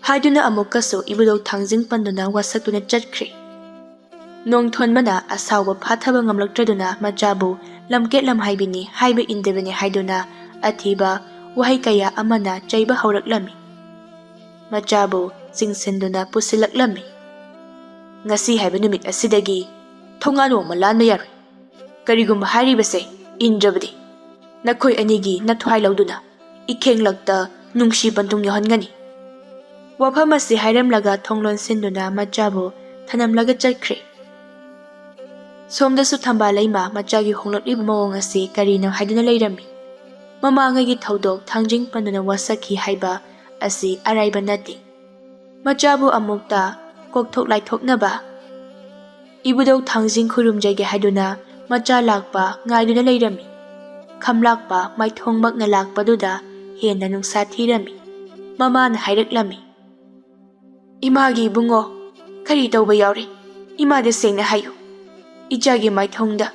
ꯍꯥꯏꯗꯨꯅ ꯑꯃꯨꯛꯀꯁꯨ ꯏꯕꯨꯙꯧ ꯊꯥꯡꯖꯤꯡ ꯄꯟꯗꯨꯅ ꯋꯥꯁꯛꯇꯨꯅ ꯆꯠꯈ꯭ꯔꯦ꯫ ꯅꯣꯡꯊꯣꯟꯕꯅ ꯑꯁꯥꯎꯕ ꯐꯥꯊꯕ ꯉꯝꯂꯛꯇ꯭ꯔꯗꯨꯅ ꯃꯆꯥꯕꯨ ꯂꯝꯀꯦꯠ ꯂꯝꯍꯥꯏꯕꯤꯅꯤ, ꯍꯥꯏꯕ ꯏꯟꯗꯕꯅꯤ ꯍꯥꯏꯗꯨꯅ ꯑꯊꯤꯕ ꯋꯥꯍꯩ ꯀꯌꯥ ꯑꯃꯅ ꯆꯩꯕ ꯍꯧꯔꯛꯂꯝꯃꯤ꯫ ꯃꯆꯥꯕꯨ ꯆꯤꯡꯁꯤꯟꯗꯨꯅ ꯄꯨꯁꯤꯜꯂꯛꯂꯝꯃꯤ꯫ "ꯉꯁꯤ ꯍꯥꯏꯕ ꯅꯨꯃꯤꯠ ꯑꯁꯤꯗꯒꯤ ꯊꯣꯡꯒꯥꯟ ꯋꯥꯡꯃ ꯂꯥꯟꯕ ꯌꯥꯔꯣꯏ꯫ ꯀꯔꯤꯒꯨꯝꯕ ꯍꯥꯏꯔꯤꯕꯁꯦ ꯏꯟꯗ꯭ꯔꯕꯗꯤ ꯅꯈꯣꯏ ꯑꯅꯤꯒꯤ ꯅꯊ꯭ꯋꯥꯏ ꯂꯧꯗꯨꯅ ꯏꯈꯦꯡꯂꯛꯇ ꯅꯨꯡꯁꯤ ꯄꯟꯊꯨꯡ ꯌꯧꯍꯟꯒꯅꯤ"꯫ ꯋꯥꯐꯝ ꯑꯁꯤ ꯍꯥꯏꯔꯝꯂꯒ ꯊꯣꯡ ꯂꯣꯟꯁꯤꯟꯗꯨꯅ ꯃꯆꯥꯕꯨ ꯊꯅꯝꯂꯒ ꯆꯠꯈ꯭ꯔꯦ꯫ ꯁꯣꯝꯗꯁꯨ ꯊꯝꯕꯥꯜ ꯂꯩꯃ ꯃꯆꯥꯒꯤ ꯍꯣꯡꯂꯛꯂꯤꯕ ꯃꯑꯣꯡ ꯑꯁꯤ ꯀꯔꯤꯅꯣ ꯍꯥꯏꯗꯨꯅ ꯂꯩꯔꯝꯃꯤ꯫ ꯃꯃꯥꯉꯩꯒꯤ ꯊꯧꯗꯣꯛ ꯊꯥꯡꯖꯤꯡ ꯄꯟꯗꯨꯅ ꯋꯥꯁꯛꯈꯤ ꯍꯥꯏꯕ ꯑꯁꯤ ꯑꯔꯥꯏꯕ ꯅꯠꯇꯦ꯫ ꯃꯆꯥꯕꯨ ꯑꯃꯨꯛꯇ ꯀꯣꯛꯊꯣꯛ ꯂꯥꯏꯊꯣꯛꯅꯕ ꯏꯕꯨꯙꯧ ꯊꯥꯡꯖꯤꯡ ꯈꯨꯔꯨꯝꯖꯒꯦ ꯍꯥꯏꯗꯨꯅ ꯃꯆꯥ ꯂꯥꯛꯄ ꯉꯥꯏꯗꯨꯅ ꯂꯩꯔꯝꯃꯤ꯫ ꯈꯝꯂꯥꯛꯄ ꯃꯥꯏꯊꯣꯡꯃꯛꯅ ꯂꯥꯛꯄꯗꯨꯗ ꯍꯦꯟꯅ ꯅꯨꯡꯁꯥ ꯊꯤꯔꯝꯃꯤ꯫ ꯃꯃꯥꯅ ꯍꯥꯏꯔꯛꯂꯝꯃꯤ, "ꯏꯃꯥꯒꯤ ꯏꯕꯨꯡꯉꯣ, ꯀꯔꯤ ꯇꯧꯕ ꯌꯥꯎꯔꯤ? ꯏꯃꯥꯗ ꯁꯦꯡꯅ ꯍꯥꯏꯌꯨ꯫ ꯏꯆꯥꯒꯤ ꯃꯥꯏꯊꯣꯡꯗ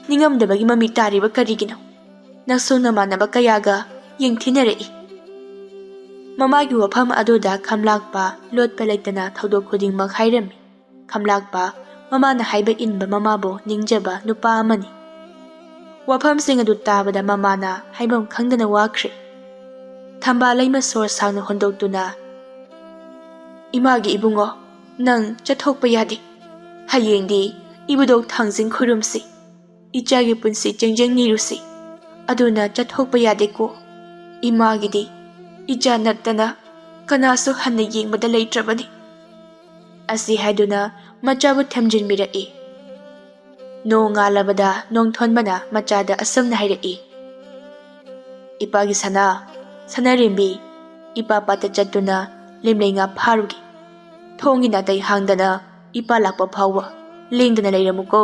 ꯅꯤꯡꯉꯝꯗꯕꯒꯤ ꯃꯃꯤ ꯇꯥꯔꯤꯕ ꯀꯔꯤꯒꯤꯅꯣ? ꯅꯁꯨ ꯅꯃꯥꯟꯅꯕ ꯀꯌꯥꯒ ꯌꯦꯡꯊꯤꯅꯔꯛꯏ꯫ ꯃꯃꯥꯒꯤ ꯋꯥꯐꯝ ꯑꯗꯨꯗ ꯈꯝꯂꯥꯛꯄ ꯂꯣꯠꯄ ꯂꯩꯇꯅ ꯊꯧꯗꯣꯛ ꯈꯨꯗꯤꯡꯃꯛ ꯍꯥꯏꯔꯝꯃꯤ꯫ ꯈꯝꯂꯥꯛꯄ ꯃꯃꯥꯅ ꯍꯥꯏꯕ ꯏꯟꯕ ꯃꯃꯥꯕꯨ ꯅꯤꯡꯖꯕ ꯅꯨꯄꯥ ꯑꯃꯅꯤ꯫ ꯋꯥꯐꯝꯁꯤꯡ ꯑꯗꯨ ꯇꯥꯕꯗ ꯃꯃꯥꯅ ꯍꯥꯏꯐꯝ ꯈꯪꯗꯅ ꯋꯥꯈ꯭ꯔꯦ꯫ ꯊꯝꯕꯥꯂꯩꯃ ꯁꯣꯔ ꯁꯥꯡꯅ ꯍꯣꯟꯗꯣꯛꯇꯨꯅ, "ꯏꯃꯥꯒꯤ ꯏꯕꯨꯡꯉꯣ, ꯅꯪ ꯆꯠꯊꯣꯛꯄ ꯌꯥꯗꯦ꯫ ꯍꯌꯦꯡꯗꯤ ꯏꯕꯨꯙꯧ ꯊꯥꯡꯖꯤꯡ ꯈꯨꯔꯨꯝꯁꯤ, ꯏꯆꯥꯒꯤ ꯄꯨꯟꯁꯤ ꯆꯦꯡꯖꯦꯡ ꯅꯤꯔꯨꯁꯤ, ꯑꯗꯨꯅ ꯆꯠꯊꯣꯛꯄ ꯌꯥꯗꯦꯀꯣ꯫ ꯏꯃꯥꯒꯤꯗꯤ ꯏꯆꯥ ꯅꯠꯇꯅ ꯀꯅꯥꯁꯨ ꯍꯟꯅ ꯌꯦꯡꯕꯗ ꯂꯩꯇ꯭ꯔꯕꯅꯤ"꯫ ꯑꯁꯤ ꯍꯥꯏꯗꯨꯅ ꯃꯆꯥꯕꯨ ꯊꯦꯝꯖꯤꯟꯕꯤꯔꯛꯏ꯫ ꯅꯣꯡ ꯉꯥꯜꯂꯕꯗ ꯅꯣꯡꯊꯣꯟꯕꯅ ꯃꯆꯥꯗ ꯑꯁꯨꯝꯅ ꯍꯥꯏꯔꯛꯏ: "ꯏꯄꯥꯒꯤ ꯁꯅꯥ, ꯁꯅꯥꯔꯦꯝꯕꯤ, ꯏꯄꯥ ꯄꯥꯠꯇ ꯆꯠꯇꯨꯅ ꯂꯦꯝꯂꯩ ꯉꯥ ꯐꯥꯔꯨꯒꯦ꯫ ꯊꯣꯡꯒꯤ ꯅꯥꯇꯩ ꯍꯥꯡꯗꯅ ꯏꯄꯥ ꯂꯥꯛꯄ ꯐꯥꯎꯕ ꯂꯦꯡꯗꯅ ꯂꯩꯔꯝꯃꯨꯀꯣ"꯫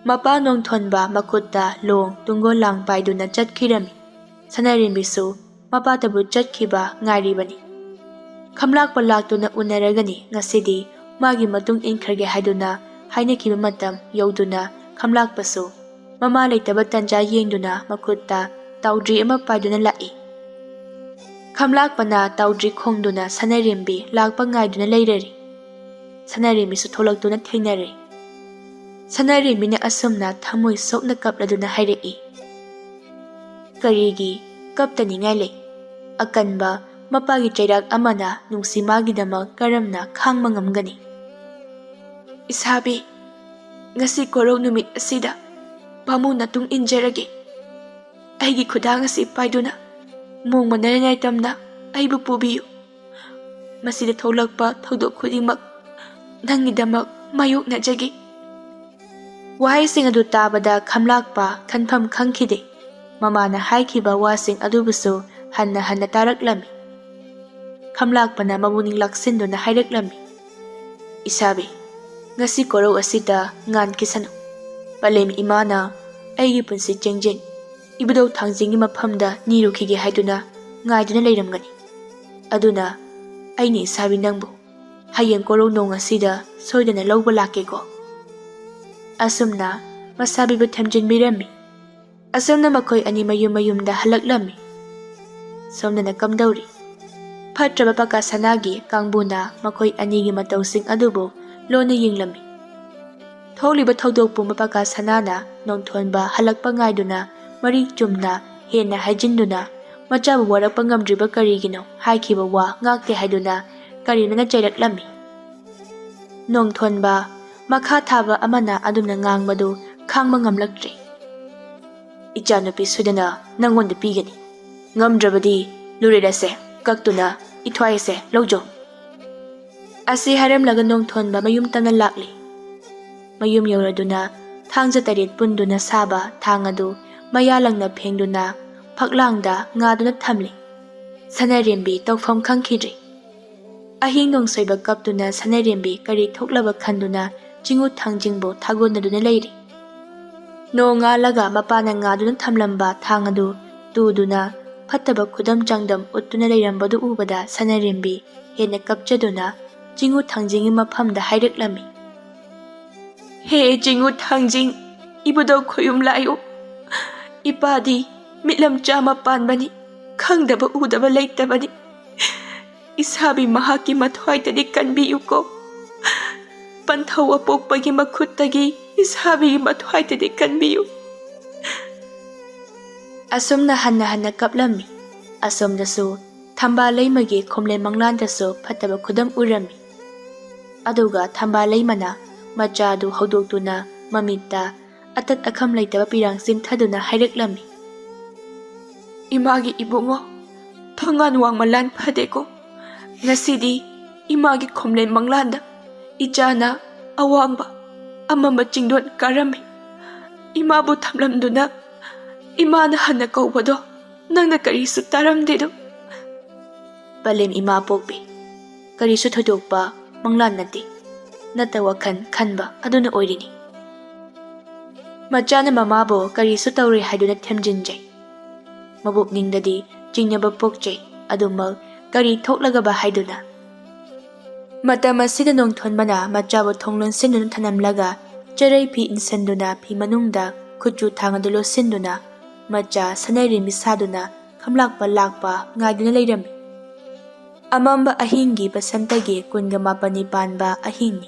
ꯃꯄꯥ ꯅꯣꯡꯊꯣꯟꯕ ꯃꯈꯨꯠꯇ ꯂꯣꯡ ꯇꯨꯡꯒꯣꯜ ꯂꯥꯡ ꯄꯥꯏꯗꯨꯅ ꯆꯠꯈꯤꯔꯝꯃꯤ꯫ ꯁꯅꯥꯔꯦꯝꯕꯤꯁꯨ ꯃꯄꯥꯇꯕꯨ ꯆꯠꯈꯤꯕ ꯉꯥꯏꯔꯤꯕꯅꯤ꯫ ꯈꯝꯂꯥꯛꯄ ꯂꯥꯛꯇꯨꯅ ꯎꯅꯔꯒꯅꯤ ꯉꯁꯤꯗꯤ ꯃꯥꯒꯤ ꯃꯇꯨꯡ ꯏꯟꯈ꯭ꯔꯒꯦ ꯍꯥꯏꯗꯨꯅ ꯍꯥꯏꯅꯈꯤꯕ ꯃꯇꯝ ꯌꯧꯗꯨꯅ ꯈꯝꯂꯥꯛꯄꯁꯨ ꯃꯃꯥ ꯂꯩꯇꯕ ꯇꯟꯖꯥ ꯌꯦꯡꯗꯨꯅ ꯃꯈꯨꯠꯇ ꯇꯥꯎꯗ꯭ꯔꯤ ꯑꯃ ꯄꯥꯏꯗꯨꯅ ꯂꯥꯛꯏ꯫ ꯈꯝꯂꯥꯛꯄꯅ ꯇꯥꯎꯗ꯭ꯔꯤ ꯈꯣꯡꯗꯨꯅ ꯁꯅꯥꯔꯦꯝꯕꯤ ꯂꯥꯛꯄ ꯉꯥꯏꯗꯨꯅ ꯂꯩꯔꯔꯤ꯫ ꯁꯅꯥꯔꯦꯝꯕꯤꯁꯨ ꯊꯣꯛꯂꯛꯇꯨꯅ ꯊꯦꯡꯅꯔꯦ꯫ ꯁꯅꯥꯔꯦꯝꯕꯤꯅ ꯑꯁꯨꯝꯅ ꯊꯃꯣꯏ ꯁꯣꯛꯅ ꯀꯞꯂꯗꯨꯅ ꯍꯥꯏꯔꯛꯏ: "ꯀꯔꯤꯒꯤ ꯀꯞꯇꯅꯤꯡꯉꯥꯏ ꯂꯩ? ꯑꯀꯟꯕ ꯃꯄꯥꯒꯤ ꯆꯩꯔꯥꯛ ꯑꯃꯅ ꯅꯨꯡꯁꯤ ꯃꯥꯒꯤꯗꯃꯛ ꯀꯔꯝꯅ ꯈꯥꯡꯕ ꯉꯝꯒꯅꯤ? ꯏꯁꯥꯕꯤ, ꯉꯁꯤ ꯀꯣꯔꯧ ꯅꯨꯃꯤꯠ ꯑꯁꯤꯗ ꯕꯥꯃꯣꯟ ꯇꯨꯡ ꯏꯟꯖꯔꯒꯦ꯫ ꯑꯩꯒꯤ ꯈꯨꯗꯥꯡ ꯑꯁꯤ ꯄꯥꯏꯗꯨꯅ ꯃꯣꯡ ꯃꯅꯔꯤꯉꯩ ꯇꯝꯅ ꯑꯩꯕꯨ ꯄꯨꯕꯤꯌꯨ꯫ ꯃꯁꯤꯗ ꯊꯣꯛꯂꯛꯄ ꯊꯧꯗꯣꯛ ꯈꯨꯗꯤꯡꯃꯛ ꯅꯪꯒꯤꯗꯃꯛ ꯃꯥꯌꯣꯛꯅꯖꯒꯦ"꯫ ꯋꯥꯍꯩꯁꯤꯡ ꯑꯗꯨ ꯇꯥꯕꯗ ꯈꯝꯂꯥꯛꯄ ꯈꯟꯐꯝ ꯈꯪꯈꯤꯗꯦ꯫ ꯃꯃꯥꯅ ꯍꯥꯏꯈꯤꯕ ꯋꯥꯁꯤꯡ ꯑꯗꯨꯕꯨꯁꯨ ꯍꯟꯅ ꯍꯟꯅ ꯇꯥꯔꯛꯂꯝꯃꯤ꯫ ꯈꯝꯂꯥꯛꯄꯅ ꯃꯕꯨꯛꯅꯤꯡ ꯂꯥꯛꯁꯤꯟꯗꯨꯅ ꯍꯥꯏꯔꯛꯂꯝꯃꯤ: "ꯏꯁꯥꯕꯤ, ꯉꯁꯤ ꯀꯣꯔꯧ ꯑꯁꯤꯗ ꯉꯥꯟꯈꯤꯁꯅꯨ꯫ ꯄꯂꯦꯝ ꯏꯃꯥꯅ ꯑꯩꯒꯤ ꯄꯨꯟꯁꯤ ꯆꯦꯡꯖꯦꯡ ꯏꯕꯨꯙꯧ ꯊꯥꯡꯖꯤꯡꯒꯤ ꯃꯐꯝꯗ ꯅꯤꯔꯨꯈꯤꯒꯦ ꯍꯥꯏꯗꯨꯅ ꯉꯥꯏꯗꯨꯅ ꯂꯩꯔꯝꯒꯅꯤ꯫ ꯑꯗꯨꯅ ꯑꯩꯅ ꯏꯁꯥꯕꯤ ꯅꯪꯕꯨ ꯍꯌꯦꯡ ꯀꯣꯔꯧ ꯅꯣꯡ ꯑꯁꯤꯗ ꯁꯣꯏꯗꯅ ꯂꯧꯕ ꯂꯥꯛꯀꯦꯀꯣ"꯫ ꯑꯁꯨꯝꯅ ꯃꯁꯥꯕꯤꯕꯨ ꯊꯦꯝꯖꯤꯟꯕꯤꯔꯝꯃꯤ꯫ ꯑꯁꯨꯝꯅ ꯃꯈꯣꯏ ꯑꯅꯤ ꯃꯌꯨꯝ ꯃꯌꯨꯝꯗ ꯍꯜꯂꯛꯂꯝꯃꯤ꯫ ꯁꯣꯝꯗꯅ ꯀꯝꯗꯧꯔꯤ? ꯐꯠꯇ꯭ꯔꯕ ꯄꯀꯥ ꯁꯅꯥꯒꯤ ꯀꯥꯡꯕꯨꯅ ꯃꯈꯣꯏ ꯑꯅꯤꯒꯤ ꯃꯇꯧꯁꯤꯡ ꯑꯗꯨꯕꯨ ꯂꯣꯟꯅ ꯌꯦꯡꯂꯝꯃꯤ꯫ ꯊꯣꯛꯂꯤꯕ ꯊꯧꯗꯣꯛ ꯄꯨꯝꯕ ꯄꯀꯥ ꯁꯅꯥꯅ ꯅꯣꯡꯊꯣꯟꯕ ꯍꯜꯂꯛꯄ ꯉꯥꯏꯗꯨꯅ ꯃꯔꯤꯛ ꯆꯨꯝꯅ ꯍꯦꯟꯅ ꯍꯥꯏꯖꯤꯟꯗꯨꯅ ꯃꯆꯥꯕꯨ ꯋꯥꯔꯛꯄ ꯉꯝꯗ꯭ꯔꯤꯕ ꯀꯔꯤꯒꯤꯅꯣ ꯍꯥꯏꯈꯤꯕ ꯋꯥ ꯉꯥꯛꯇꯦ ꯍꯥꯏꯗꯨꯅ ꯀꯔꯦꯝꯅꯅ ꯆꯩꯔꯛꯂꯝꯃꯤ꯫ ꯅꯣꯡꯊꯣꯟꯕ ꯃꯈꯥ ꯊꯥꯕ ꯑꯃꯅ ꯑꯗꯨꯝꯅ ꯉꯥꯡꯕꯗꯨ ꯈꯥꯡꯕ ꯉꯝꯂꯛꯇ꯭ꯔꯦ꯫ "ꯏꯆꯥꯅꯨꯄꯤ ꯁꯣꯏꯗꯅ ꯅꯪꯉꯣꯟꯗ ꯄꯤꯒꯅꯤ꯫ ꯉꯝꯗ꯭ꯔꯕꯗꯤ ꯂꯨꯔꯦꯜ ꯑꯁꯦ ꯀꯛꯇꯨꯅ ꯏꯊ꯭ꯋꯥꯏ ꯑꯁꯦ ꯂꯧꯖꯧ"꯫ ꯑꯁꯤ ꯍꯥꯏꯔꯝꯂꯒ ꯅꯣꯡꯊꯣꯟꯕ ꯃꯌꯨꯝ ꯇꯝꯅ ꯂꯥꯛꯂꯤ꯫ ꯃꯌꯨꯝ ꯌꯧꯔꯗꯨꯅ ꯊꯥꯡꯖ 8 ꯄꯨꯟꯗꯨꯅ ꯁꯥꯕ ꯊꯥꯡ ꯑꯗꯨ ꯃꯌꯥ ꯂꯪꯅ ꯐꯦꯡꯗꯨꯅ ꯐꯛꯂꯥꯡꯗ ꯉꯥꯗꯨꯅ ꯊꯝꯂꯤ꯫ ꯁꯅꯥꯔꯦꯝꯕꯤ ꯇꯧꯐꯝ ꯈꯪꯈꯤꯗ꯭ꯔꯦ꯫ ꯑꯍꯤꯡ ꯅꯣꯡꯁꯣꯏꯕ ꯀꯞꯇꯨꯅ ꯁꯅꯥꯔꯦꯝꯕꯤ ꯀꯔꯤ ꯊꯣꯛꯂꯕ ꯈꯟꯗꯨꯅ ꯆꯤꯡꯎ ꯊꯥꯡꯖꯤꯡꯕꯨ ꯊꯥꯒꯣꯟꯅꯗꯨꯅ ꯂꯩꯔꯤ꯫ ꯅꯣꯡ ꯉꯥꯜꯂꯒ ꯃꯄꯥꯅ ꯉꯥꯗꯨꯅ ꯊꯝꯂꯝꯕ ꯊꯥꯡ ꯑꯗꯨ ꯇꯨꯗꯨꯅ ꯐꯠꯇꯕ ꯈꯨꯗꯝ ꯆꯥꯡꯗꯝ ꯎꯠꯇꯨꯅ ꯂꯩꯔꯝꯕꯗꯨ ꯎꯕꯗ ꯁꯅꯥꯔꯦꯝꯕꯤ ꯍꯦꯟꯅ ꯀꯞꯆꯗꯨꯅ ꯆꯤꯡꯎ ꯊꯥꯡꯖꯤꯡꯒꯤ ꯃꯐꯝꯗ ꯍꯥꯏꯔꯛꯂꯝꯃꯤ: "ꯍꯦ ꯆꯤꯡꯎ ꯊꯥꯡꯖꯤꯡ, ꯏꯕꯨꯙꯧ ꯈꯣꯏꯌꯨꯝ ꯂꯥꯛꯌꯣ꯫ ꯏꯄꯥꯗꯤ ꯃꯤꯠꯂꯝ ꯆꯥꯃ ꯄꯥꯟꯕꯅꯤ, ꯈꯪꯗꯕ ꯎꯗꯕ ꯂꯩꯇꯕꯅꯤ꯫ ꯏꯁꯥꯕꯤ ꯃꯍꯥꯛꯀꯤ ꯃꯊ꯭ꯋꯥꯏꯇꯗꯤ ꯀꯟꯕꯤꯌꯨꯀꯣ꯫ ꯄꯟꯊꯧ ꯑꯄꯣꯛꯄꯒꯤ ꯃꯈꯨꯠꯇꯒꯤ ꯏꯁꯥꯕꯤꯒꯤ ꯃꯊ꯭ꯋꯥꯏꯇꯗꯤ ꯀꯟꯕꯤꯌꯨ"꯫ ꯑꯁꯨꯝꯅ ꯍꯟꯅ ꯍꯟꯅ ꯀꯞꯂꯝꯃꯤ꯫ ꯑꯁꯣꯝꯗꯁꯨ ꯊꯝꯕꯥꯂꯩꯃꯒꯤ ꯈꯣꯝꯂꯦꯟ ꯃꯪꯂꯥꯟꯗꯁꯨ ꯐꯠꯇꯕ ꯈꯨꯗꯝ ꯎꯔꯝꯃꯤ꯫ ꯑꯗꯨꯒ ꯊꯝꯕꯥꯂꯩꯃꯅ ꯃꯆꯥꯗꯨ ꯍꯧꯗꯣꯛꯇꯨꯅ ꯃꯃꯤꯠꯇ ꯑꯇꯠ ꯑꯈꯝ ꯂꯩꯇꯕ ꯄꯤꯔꯥꯡ ꯆꯤꯟꯊꯗꯨꯅ ꯍꯥꯏꯔꯛꯂꯝꯃꯤ: "ꯏꯃꯥꯒꯤ ꯏꯕꯨꯡꯉꯣ, ꯊꯣꯡꯒꯥꯟ ꯋꯥꯡꯃ ꯂꯥꯟ ꯐꯗꯦꯀꯣ꯫ ꯉꯁꯤꯗꯤ ꯏꯃꯥꯒꯤ ꯈꯣꯝꯂꯦꯟ ꯃꯪꯂꯥꯟꯗ ꯏꯆꯥꯅ ꯑꯋꯥꯡꯕ ꯑꯃꯝꯕ ꯆꯤꯡꯗꯣꯟ ꯀꯥꯔꯝꯃꯤ꯫ ꯏꯃꯥꯕꯨ ꯊꯝꯂꯝꯗꯨꯅ ꯏꯃꯥꯅ ꯍꯟꯅ ꯀꯧꯕꯗꯣ ꯅꯪꯅ ꯀꯔꯤꯁꯨ ꯇꯥꯔꯝꯗꯦꯗꯣ"꯫ "ꯄꯂꯦꯝ ꯏꯃꯥ ꯄꯣꯛꯄꯤ, ꯀꯔꯤꯁꯨ ꯊꯣꯏꯗꯣꯛꯄ ꯃꯪꯂꯥꯟ ꯅꯠꯇꯦ, ꯅꯠꯇ ꯋꯥꯈꯜ ꯈꯟꯕ ꯑꯗꯨꯅ ꯑꯣꯏꯔꯤꯅꯤ"꯫ ꯃꯆꯥꯅ ꯃꯃꯥꯕꯨ ꯀꯔꯤꯁꯨ ꯇꯧꯔꯣꯏ ꯍꯥꯏꯗꯨꯅ ꯊꯦꯝꯖꯤꯟꯖꯩ꯫ ꯃꯕꯨꯛꯅꯤꯡꯗꯗꯤ ꯆꯤꯡꯅꯕ ꯄꯣꯛꯆꯩ, ꯑꯗꯨꯃꯛ ꯀꯔꯤ ꯊꯣꯛꯂꯒꯕ ꯍꯥꯏꯗꯨꯅ꯫ ꯃꯇꯝ ꯑꯁꯤꯗ ꯅꯣꯡꯊꯣꯟꯕꯅ ꯃꯆꯥꯕꯨ ꯊꯣꯡ ꯂꯣꯟꯁꯤꯟꯗꯨꯅ ꯊꯅꯝꯂꯒ ꯆꯔꯩ ꯐꯤ ꯏꯟꯁꯤꯟꯗꯨꯅ ꯐꯤ ꯃꯅꯨꯡꯗ ꯈꯨꯠꯆꯨ ꯊꯥꯡ ꯑꯗꯨ ꯂꯣꯠꯁꯤꯟꯗꯨꯅ macha Sanarembi saduna kamlakpa lakpa ngaiduna leirami. Amamba ahingi basantagi kunga mapani panba ahingni.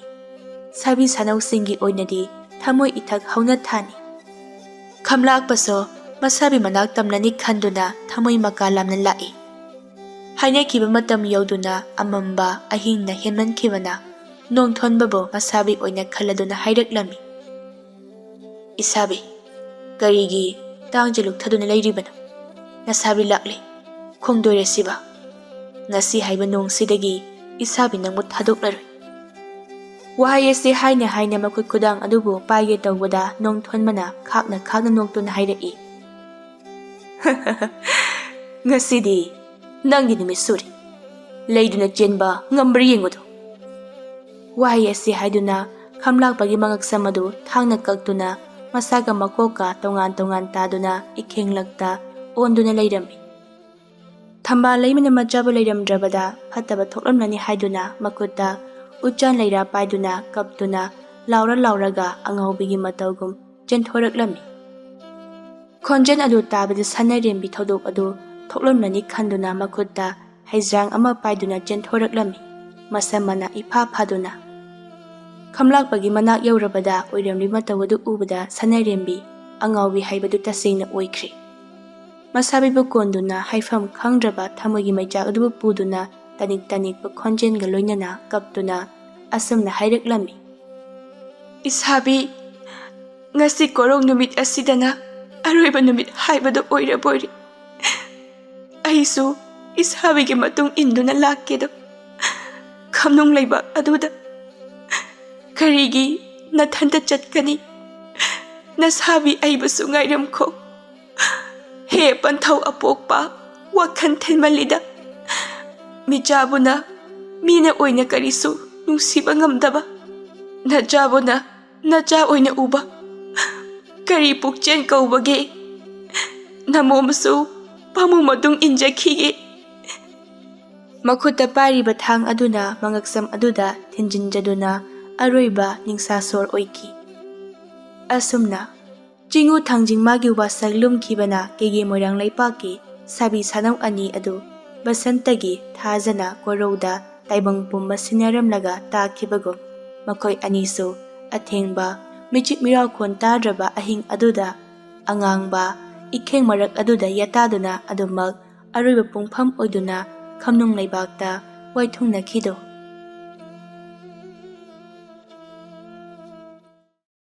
Sabi sanaw singi oinadi thamoy ithak hauna thani. Kamlakpaso masabi manak tamnani khanduna thamoy makalamna lai. Hainaikiba matam yauduna amamba ahingna henmankibana nongthonbabo masabi oina khaladuna haireklami. Isabi, karigi tangjaluk thaduna leiribana. Nasabi lakli, khongdoire siba. Ngasi haiba nongsidagi isabi nangmu thadoklaroi. Wahai ase haina makut kudang adubu paige tawbada nongthonbana khakna noktuna hairei. Ngasidi nangdi numit suri. Leiduna chenba ngambri yengudu. Wahai ase haiduna kamlakpagi mangaksam adu thangna kaktuna masaga makoka tongan taduna ikhenglakta onduna leirami. Thamba leimina machabu leiramdrabada phataba thoklamnani haiduna makutta uchan leira paiduna kaptuna lauraga angaubigi matawgum chenthораklami. Khonjen adu tabada Sanarembi thodok adu thoklamnani khanduna makutta haijrang ama paiduna chenthораklami. Masamana ipha phaduna. Kamlakpagi manak yaurabada oiramli matawadu ubada Sanarembi angaubi haibadu tasengna oikhri. Masabibu konduna haifam khangdraba thamogi maichak adubu puduna tanik khonjenga loinana kaptuna asamna haireklami. Isabi, ngasi korong numit asidana aroiba numit haibadu oiraboiri. Aisu isabigi matung induna lakkedo. Kamnung leiba aduda. Karigi nathanta chatkani. Nasabi aibasu ngairamko. He panthau apokpa wakhan thenmalida. Mijabuna mina oina karisu nungsiba ngamdaba. Najabuna naja oina uba. Kari pukchen kaubage. Namomasu pamumadung injakhige. Makuta pariba thang aduna mangaksam aduda thinjinjaduna aroiba ningsasor oiki. Asumna Jingu thangjing magi wasak lumkhibana kege moirang laipaki sabi sanaw ani adu basantagi thajana korouda taibang pumba sinaramlaga takhibagum makoi anisu athengba michik miraw khon tadraba ahing aduda angangba ikheng marak aduda yataduna adumak aroiba pungpham oiduna khamnung laibakta waithungna khido.